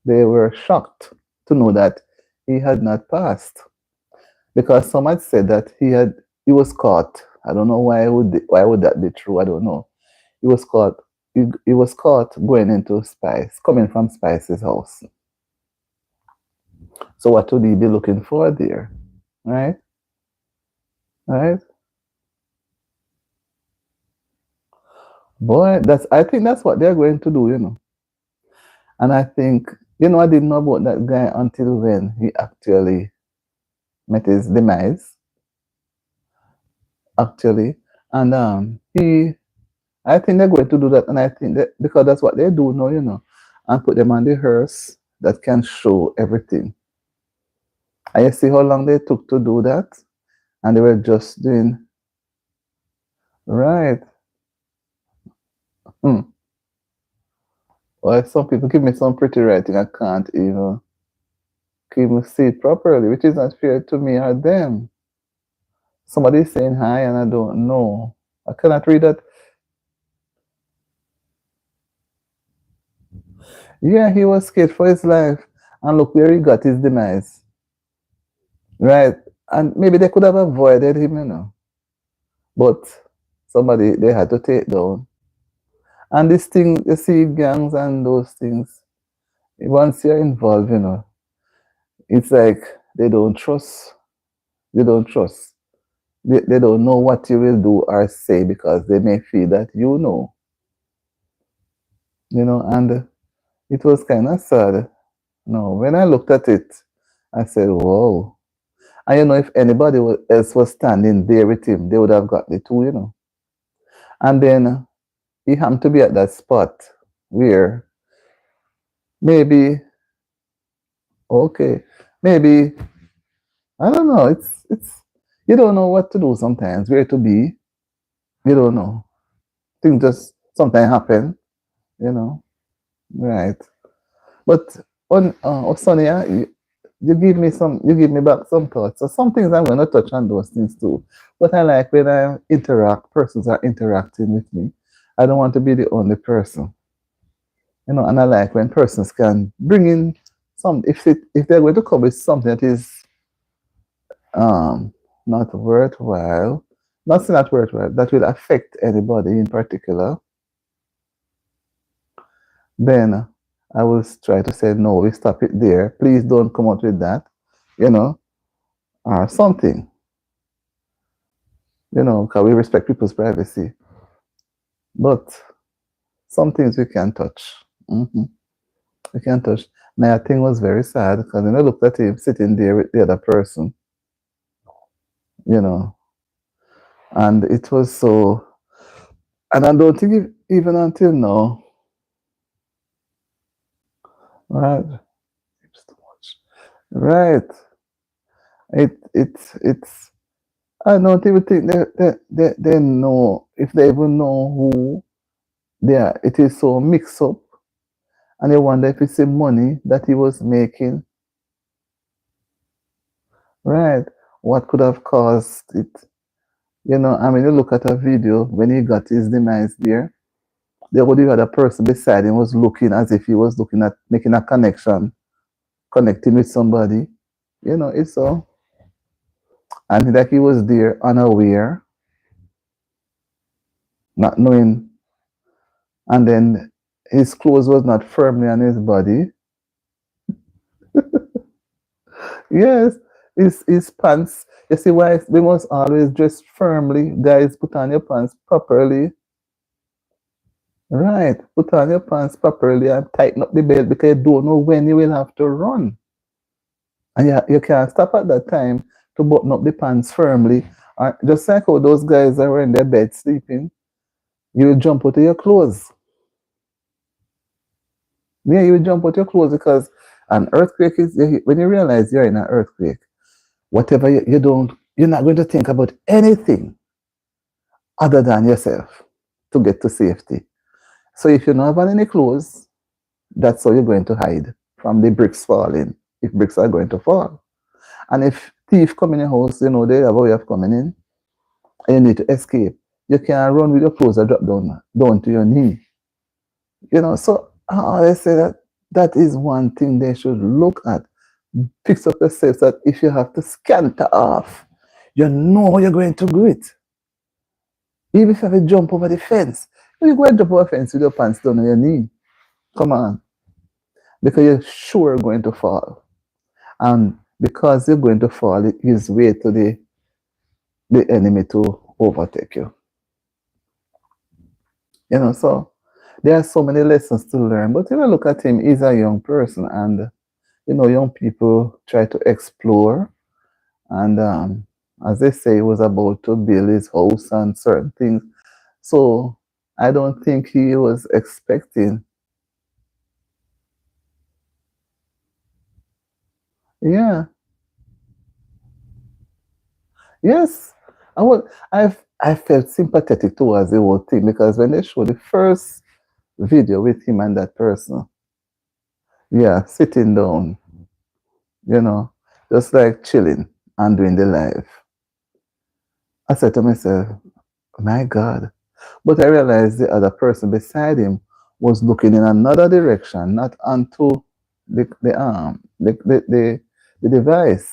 they were shocked to know that he had not passed, because some had said that he was caught. I don't know why would that be true. I don't know. He was caught. He was caught going into Spice, coming from Spice's house. So what would he be looking for there, right? Right? Boy, I think that's what they're going to do. And I think, I didn't know about that guy until when he actually met his demise. Actually, and I think they're going to do that, and I think that because that's what they do now, and put them on the hearse that can show everything. And you see how long they took to do that, and they were just doing right. Hmm. Well, some people give me some pretty writing, I can't even see it properly, which is not fair to me or them. Somebody is saying hi, and I don't know. I cannot read that. Yeah, he was scared for his life, and look where he got his demise. Right. And maybe they could have avoided him. But somebody they had to take down. And this thing, you see, gangs and those things, once you're involved, it's like they don't trust. They don't trust. They don't know what you will do or say, because they may feel that and it was kind of sad. No, when I looked at it, I said, whoa. And if anybody else was standing there with him, they would have got the two. And then he happened to be at that spot where maybe, okay, maybe, I don't know. You don't know what to do sometimes, where to be. You don't know. things just sometimes happen, you know. Right. But on Sonia, you give me some, you give me back some thoughts. So some things I'm gonna touch on those things too. But I like when I interact, persons are interacting with me. I don't want to be the only person, you know. And I like when persons can bring in some, if they're going to come with something that is um not worthwhile, not saying not worthwhile, that will affect anybody in particular, then I will try to say no, we stop it there. Please don't come out with that, you know, or something, you know, because we respect people's privacy. But some things we can't touch. We can't touch. Now, I think was very sad because when I looked at him sitting there with the other person, you know, and it was so, and I don't think even until now, right? It's too much. Right. It's, I don't even think they know, if they even know who they are. It is so mixed up. And you wonder if it's the money that he was making. Right. What could have caused it? You know, I mean, you look at a video when he got his demise there, the other person beside him was looking as if he was looking at making a connection, connecting with somebody. You know, it's so, and like he was there unaware, not knowing, and then his clothes was not firmly on his body. Yes, his pants. You see why they must always dress firmly. Guys, put on your pants properly. Right, put on your pants properly and tighten up the belt because you don't know when you will have to run. And you can't stop at that time to button up the pants firmly. Or just like how those guys are in their bed sleeping, you will jump out of your clothes. Yeah, you will jump out of your clothes because an earthquake is, when you realize you're in an earthquake, whatever you don't, you're not going to think about anything other than yourself to get to safety. So if you don't have any clothes, that's how you're going to hide from the bricks falling, if bricks are going to fall. And if thief come in your house, you know, they have a way of coming in, and you need to escape. You can't run with your clothes that drop down to your knee. You know, so I always say that that is one thing they should look at. Fix up yourself so that if you have to scanter off, you know you're going to do it. Even if you have to jump over the fence, you go and jump over the fence with your pants down on your knee. Come on. Because you're sure going to fall. And because you're going to fall, it gives way to the enemy to overtake you. You know, so there are so many lessons to learn. But if you look at him, he's a young person, and you know, young people try to explore. And as they say, he was about to build his house and certain things. So I don't think he was expecting. Yeah. Yes. I felt sympathetic towards the whole thing because when they showed the first video with him and that person, yeah, sitting down, you know, just like chilling and doing the live. I said to myself, my God. But I realized the other person beside him was looking in another direction, not onto the device.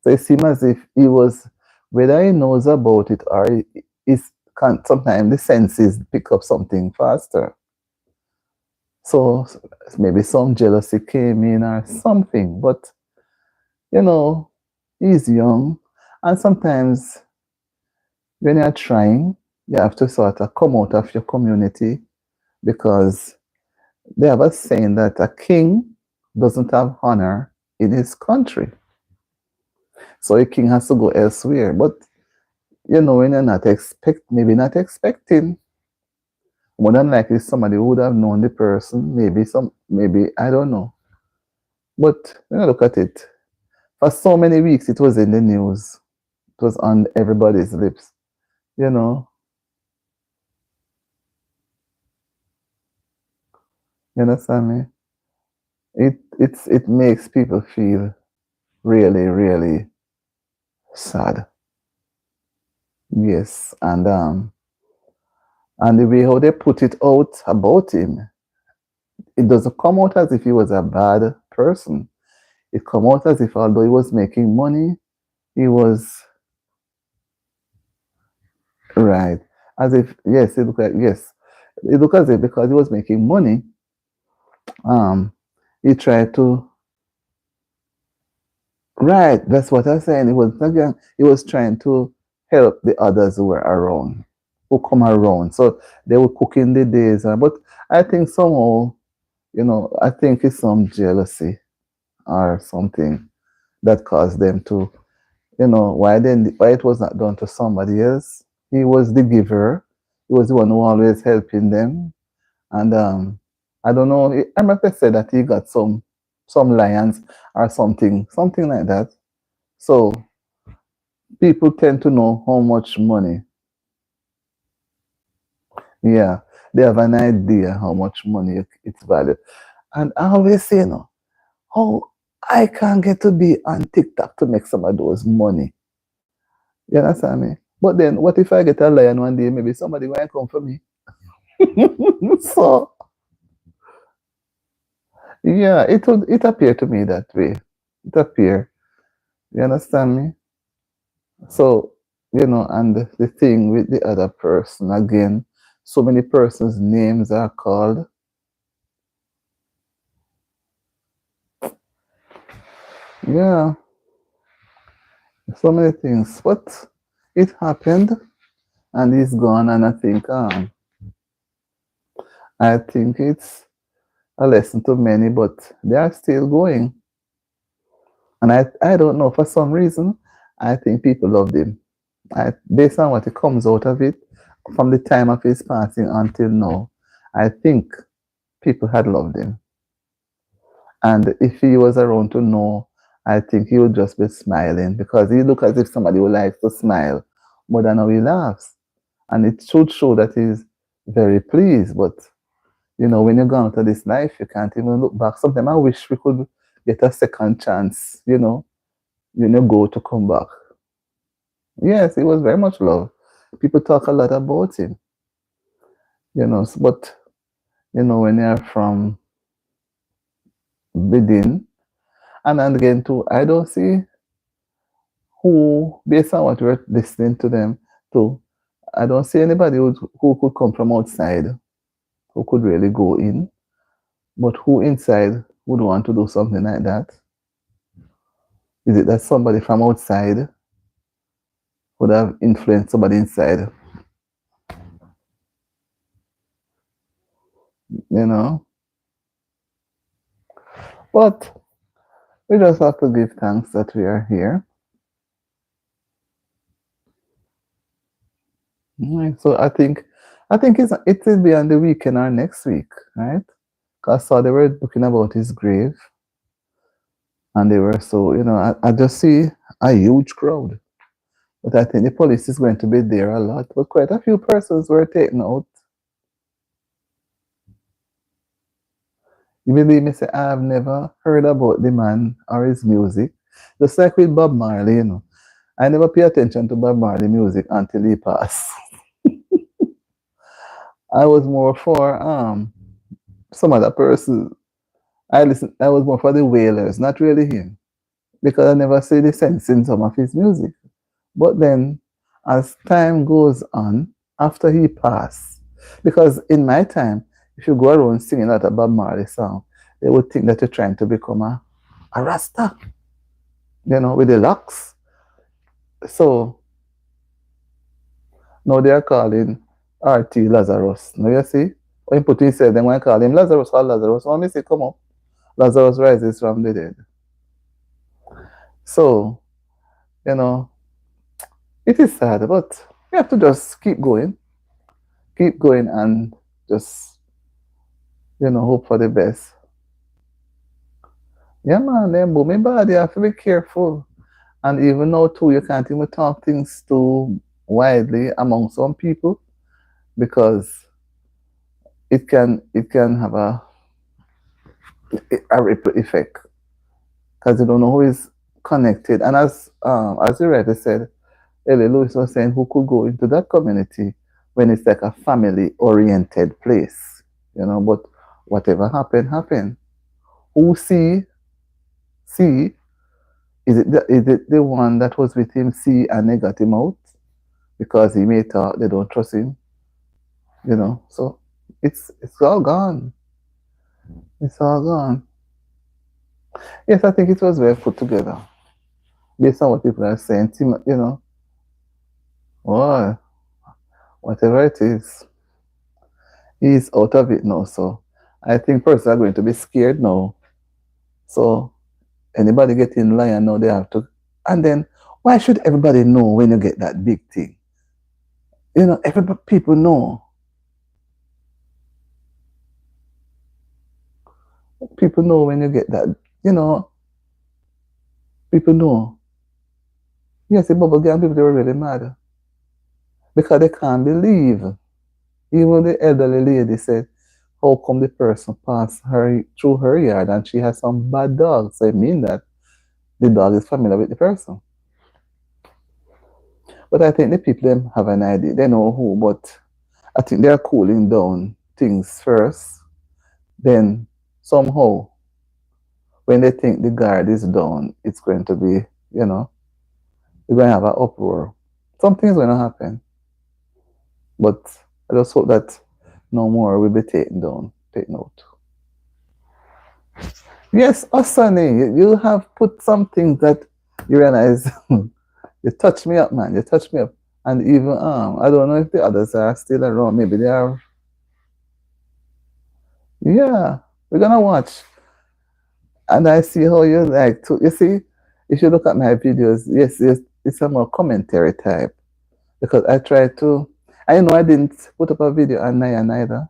So it seemed as if he was, whether he knows about it or is can sometimes the senses pick up something faster. So maybe some jealousy came in or something. But you know, he's young, and sometimes when you're trying, you have to sort of come out of your community because they have a saying that a king doesn't have honor in his country. So a king has to go elsewhere. But you know, when you're maybe not expecting, more than likely somebody would have known the person, maybe I don't know. But when I look at it, for so many weeks it was in the news. It was on everybody's lips, you know. You understand me? It makes people feel really, really sad. Yes. And the way how they put it out about him, it doesn't come out as if he was a bad person. It come out as if although he was making money, he was right. As if yes, it look like yes. It look as if because he was making money, um, he tried to right. That's what I'm saying. It was again. He was trying to help the others who were around, who come around. So they were cooking the days. But I think somehow, I think it's some jealousy or something that caused them to, why it was not done to somebody else. He was the giver. He was the one who always helping them. And I don't know. I must have said that he got some lions or something like that. So people tend to know how much money. Yeah, they have an idea how much money it's valued. And I always say, how I can't get to be on TikTok to make some of those money. You understand me? But then, what if I get a lion one day? Maybe somebody will come for me. So yeah, it appeared to me that way. It appeared. You understand me? So, and the thing with the other person, again, so many persons' names are called. Yeah, so many things. But it happened and he's gone, and I think it's a lesson to many, but they are still going. And I don't know, for some reason, I think people loved him. Based on what it comes out of it, from the time of his passing until now, I think people had loved him. And if he was around to know, I think he would just be smiling because he look as if somebody who likes to smile more than how he laughs. And it should show that he's very pleased. But when you're gone out of this life, you can't even look back. Sometimes I wish we could get a second chance, go to come back. Yes, he was very much loved. People talk a lot about him, but when you're from within, and again too, I don't see who, based on what we're listening to them to, I don't see anybody who could come from outside who could really go in, but who inside would want to do something like that? Is it that somebody from outside would have influenced somebody inside? You know? But we just have to give thanks that we are here. Right. So I think it will be on the weekend or next week, right? Because I saw they were talking about his grave, and they were so I just see a huge crowd. But I think the police is going to be there a lot. But quite a few persons were taken out. You believe me? Say I've never heard about the man or his music. Just like with Bob Marley, I never pay attention to Bob Marley music until he passed. I was more for some other person. I was more for the Wailers, not really him. Because I never see the sense in some of his music. But then as time goes on, after he passed, because in my time, if you go around singing that Bob Marley song, they would think that you're trying to become a Rasta, with the locks. So now they are calling RT Lazarus. Now you see, when Putin said they want to call him Lazarus or Lazarus, when me say come up, Lazarus rises from the dead. So, you know, it is sad, but we have to just keep going and just, hope for the best. Yeah, man, them booming bad, you have to be careful. And even now, too, you can't even talk things too widely among some people because it can have a a ripple effect because you don't know who is connected. And as you rightly said, Ellie Lewis was saying, who could go into that community when it's like a family-oriented place, But whatever happened, happened. Who see, is it the one that was with him see and they got him out because he may thought they don't trust him. So it's all gone. It's all gone. Yes, I think it was well put together based on what people are saying. Well, whatever it is, he's out of it now. So I think persons are going to be scared now. So anybody get in line now, they have to. And then why should everybody know when you get that big thing? Everybody people know. People know when you get that. You know, people know. Yes, the bubble gang people they were really mad because they can't believe. Even the elderly lady said, how come the person passed her through her yard and she has some bad dogs? So I mean that the dog is familiar with the person. But I think the people them have an idea. They know who, but I think they're cooling down things first. Then somehow, when they think the guard is down, it's going to be, we're going to have an uproar. Something's going to happen. But I just hope that no more will be taken out. Yes, Osani, you have put something that you realize you touched me up, man. You touched me up. And even I don't know if the others are still around. Maybe they are. Yeah, we're gonna watch. And I see how you like to. You see, if you look at my videos, yes, it's a more commentary type because I try to. I know I didn't put up a video on Naya neither.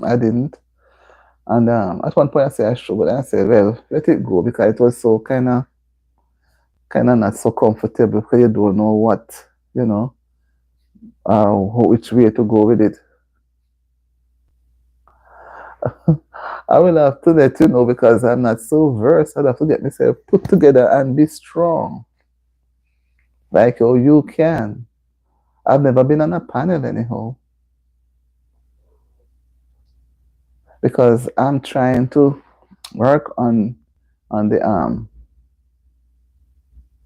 I didn't. And at one point I said I should, but I said, well, let it go because it was so kind of not so comfortable because you don't know what, which way to go with it. I will have to let you know because I'm not so versed. I'll have to get myself put together and be strong. Like, oh, you can. I've never been on a panel anyhow. Because I'm trying to work on the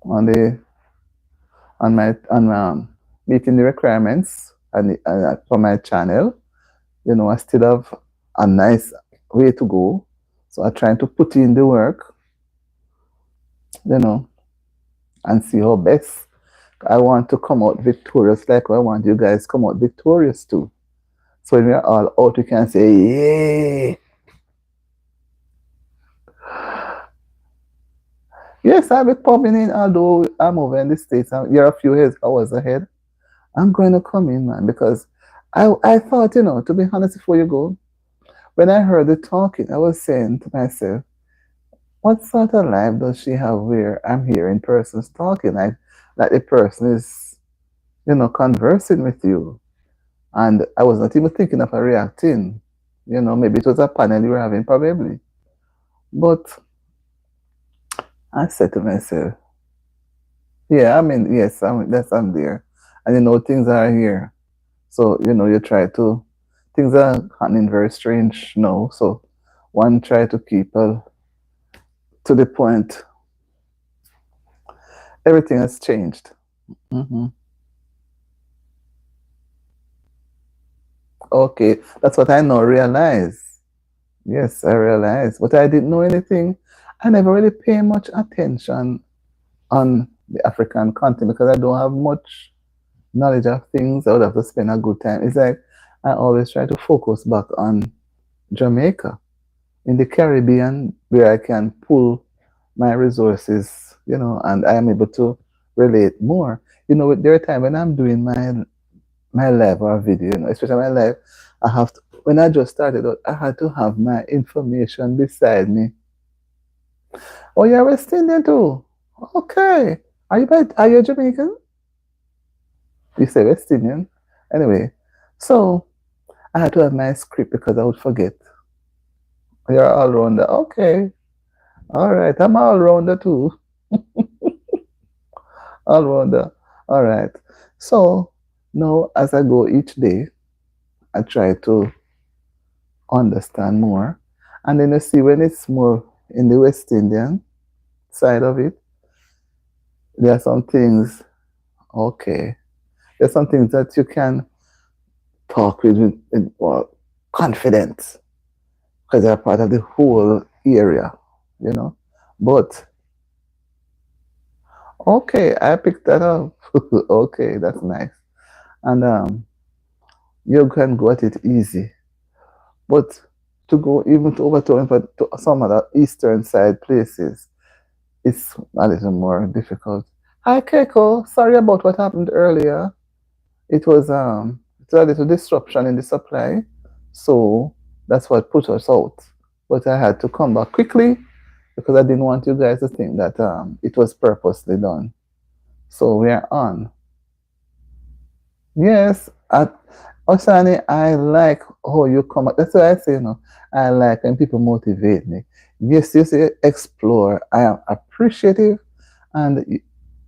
on the on meeting the requirements for my channel. I still have a nice way to go. So I'm trying to put in the work, and see how best I want to come out victorious like I want you guys come out victorious too. So when we're all out, we can say, yay! Yes, I'll be popping in, although I'm over in the States. You're a few hours ahead. I'm going to come in, man, because I thought, to be honest, before you go, when I heard the talking, I was saying to myself, what sort of life does she have where I'm hearing persons talking like the person is, conversing with you? And I was not even thinking of a reacting. Maybe it was a panel you were having, probably. But I said to myself, yeah, I mean, yes, I'm there. And things are here. So, you try to, things are happening very strange now. So one try to keep to the point. Everything has changed. Mm-hmm. Okay, that's what I now realize. Yes, I realize. But I didn't know anything. I never really pay much attention on the African continent because I don't have much knowledge of things. I would have to spend a good time. It's like I always try to focus back on Jamaica in the Caribbean where I can pull my resources, and I am able to relate more. There are times when I'm doing my live or video, especially my live, I have to, when I just started out, I had to have my information beside me. Oh, you're West Indian too? Okay. Are you Jamaican? You say West Indian? Anyway, so I had to have my script because I would forget. You're all rounder. Okay. All right. I'm all rounder too. All rounder. All right. So now as I go each day, I try to understand more. And then you see when it's more in the West Indian side of it, there are some things, okay. There's some things that you can talk with confidence because they're part of the whole area, you know. But okay, I picked that up. Okay, that's nice. And you can go at it easy. But to go even to over to some other eastern side places, it's a little more difficult. Hi Keiko, sorry about what happened earlier. It's a little disruption in the supply, so that's what put us out. But I had to come back quickly because I didn't want you guys to think that it was purposely done. So we are on. Yes, Osani, I like how you come. That's why I say, I like when people motivate me. Yes, you say explore. I am appreciative, and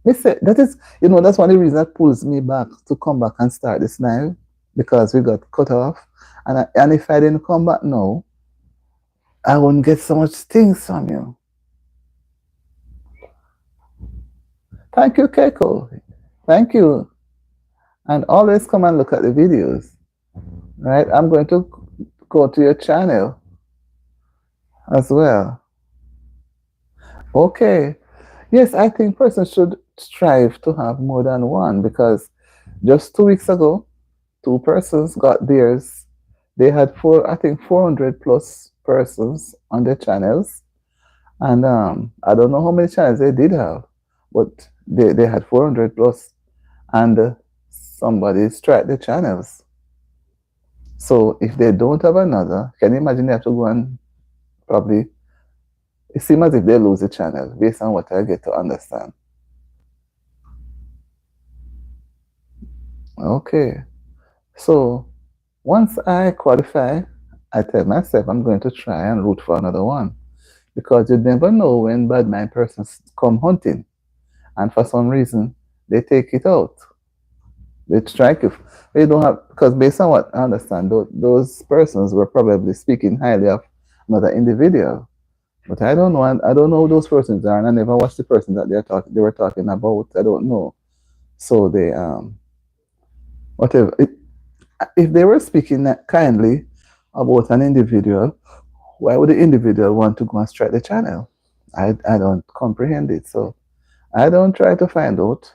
me say that is, that's one of the reasons that pulls me back to come back and start this now because we got cut off, and if I didn't come back now, I wouldn't get so much things from you. Thank you, Keiko. Thank you, and always come and look at the videos. Right, I'm going to go to your channel as well. Okay. Yes, I think persons should strive to have more than one because just 2 weeks ago, two persons got theirs. They had I think 400 plus persons on their channels. And I don't know how many channels they did have, but they had 400 plus and somebody strike the channels. So if they don't have another, can you imagine they have to go and probably, it seems as if they lose the channel based on what I get to understand. Okay. So once I qualify, I tell myself I'm going to try and root for another one because you never know when bad mind persons come hunting and for some reason they take it out. They strike you. They don't have, because based on what I understand, those persons were probably speaking highly of another individual. But I don't know. I don't know who those persons are, and I never watched the person that they were talking about. I don't know. So they whatever. If they were speaking kindly about an individual, why would the individual want to go and strike the channel? I don't comprehend it. So I don't try to find out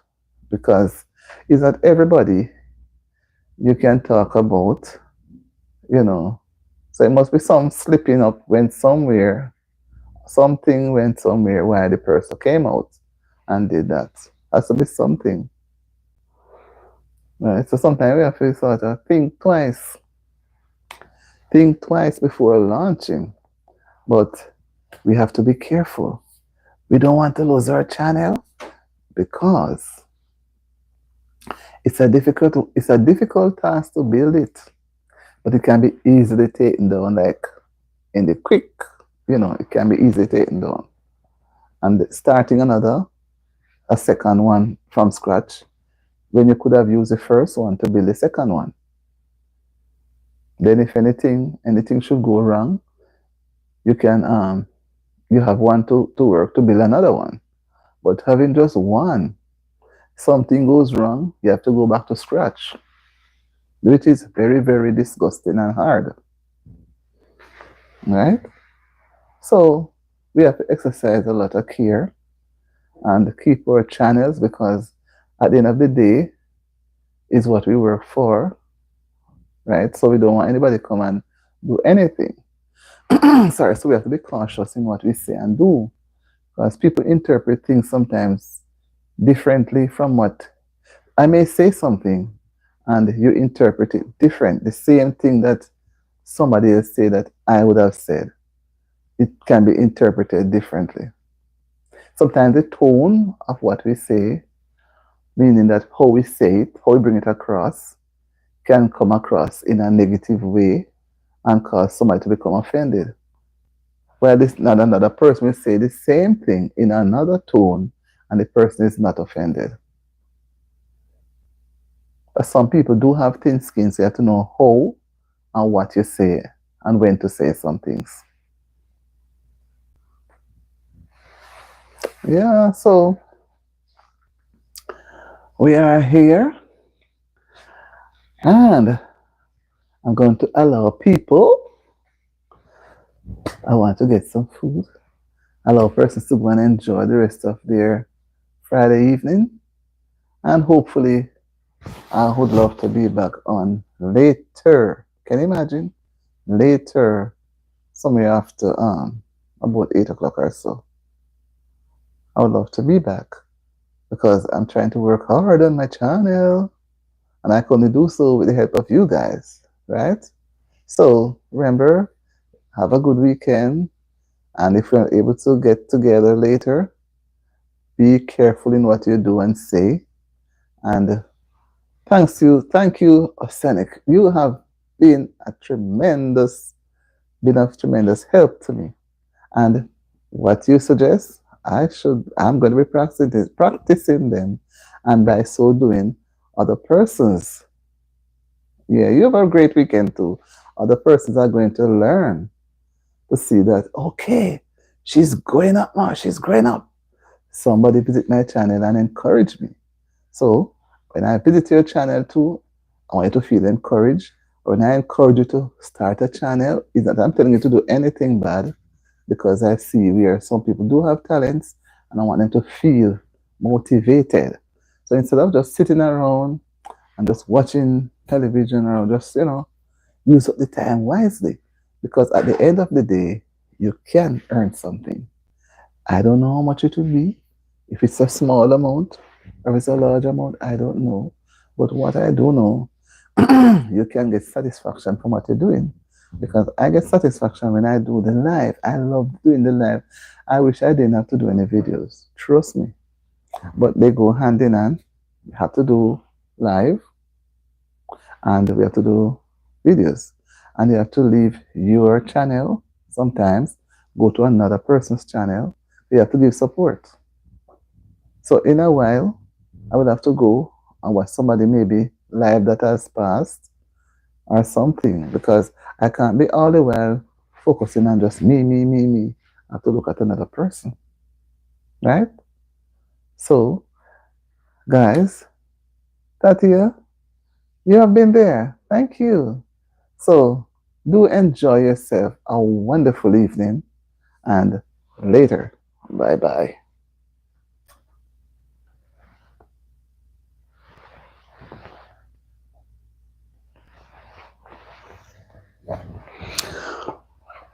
because it's not everybody you can talk about, you know. So it must be some slipping up went somewhere, something went somewhere why the person came out and did that. Has to be something. Right? So sometimes we have to sort of think twice. Think twice before launching. But we have to be careful. We don't want to lose our channel because it's a difficult task to build it. But it can be easily taken down like in the quick, it can be easily taken down. And starting a second one from scratch when you could have used the first one to build the second one. Then if anything should go wrong, you can you have one to work to build another one. But having just one, something goes wrong, you have to go back to scratch, which is very, very disgusting and hard. Right? So we have to exercise a lot of care and keep our channels because at the end of the day is what we work for. Right? So we don't want anybody to come and do anything. Sorry, so we have to be cautious in what we say and do because people interpret things sometimes differently from what I may say something and you interpret it different. The same thing that somebody else say that I would have said, it can be interpreted differently. Sometimes the tone of what we say, meaning that how we say it, how we bring it across, can come across in a negative way and cause somebody to become offended. While this not another person will say the same thing in another tone and the person is not offended. But some people do have thin skin, so you have to know how and what you say and when to say some things. Yeah, so we are here and I'm going to allow people. I want to get some food. Allow persons to go and enjoy the rest of their Friday evening. And hopefully, I would love to be back on later. Can you imagine? Later, somewhere after about 8 o'clock or so. I would love to be back because I'm trying to work hard on my channel and I can only do so with the help of you guys, right? So remember, have a good weekend. And if we're able to get together later, be careful in what you do and say. And thank you, Oceanic. You have been been of tremendous help to me. And what you suggest, I'm going to be practicing them. And by so doing, other persons, yeah, you have a great weekend too. Other persons are going to learn to see that, okay, she's growing up now, she's growing up. Somebody visit my channel and encourage me. So when I visit your channel too, I want you to feel encouraged. When I encourage you to start a channel, it's not I'm telling you to do anything bad because I see where some people do have talents and I want them to feel motivated. So instead of just sitting around and just watching television or just, use up the time wisely because at the end of the day, you can earn something. I don't know how much it will be. If it's a small amount or it's a large amount, I don't know. But what I do know, you can get satisfaction from what you're doing. Because I get satisfaction when I do the live. I love doing the live. I wish I didn't have to do any videos. Trust me. But they go hand in hand. We have to do live and we have to do videos. And you have to leave your channel sometimes, go to another person's channel. You have to give support. So in a while, I would have to go and watch somebody maybe live that has passed or something because I can't be all the while focusing on just me, me, me, me. I have to look at another person, right? So, guys, Tatia, you have been there. Thank you. So, do enjoy yourself a wonderful evening and later. Bye bye.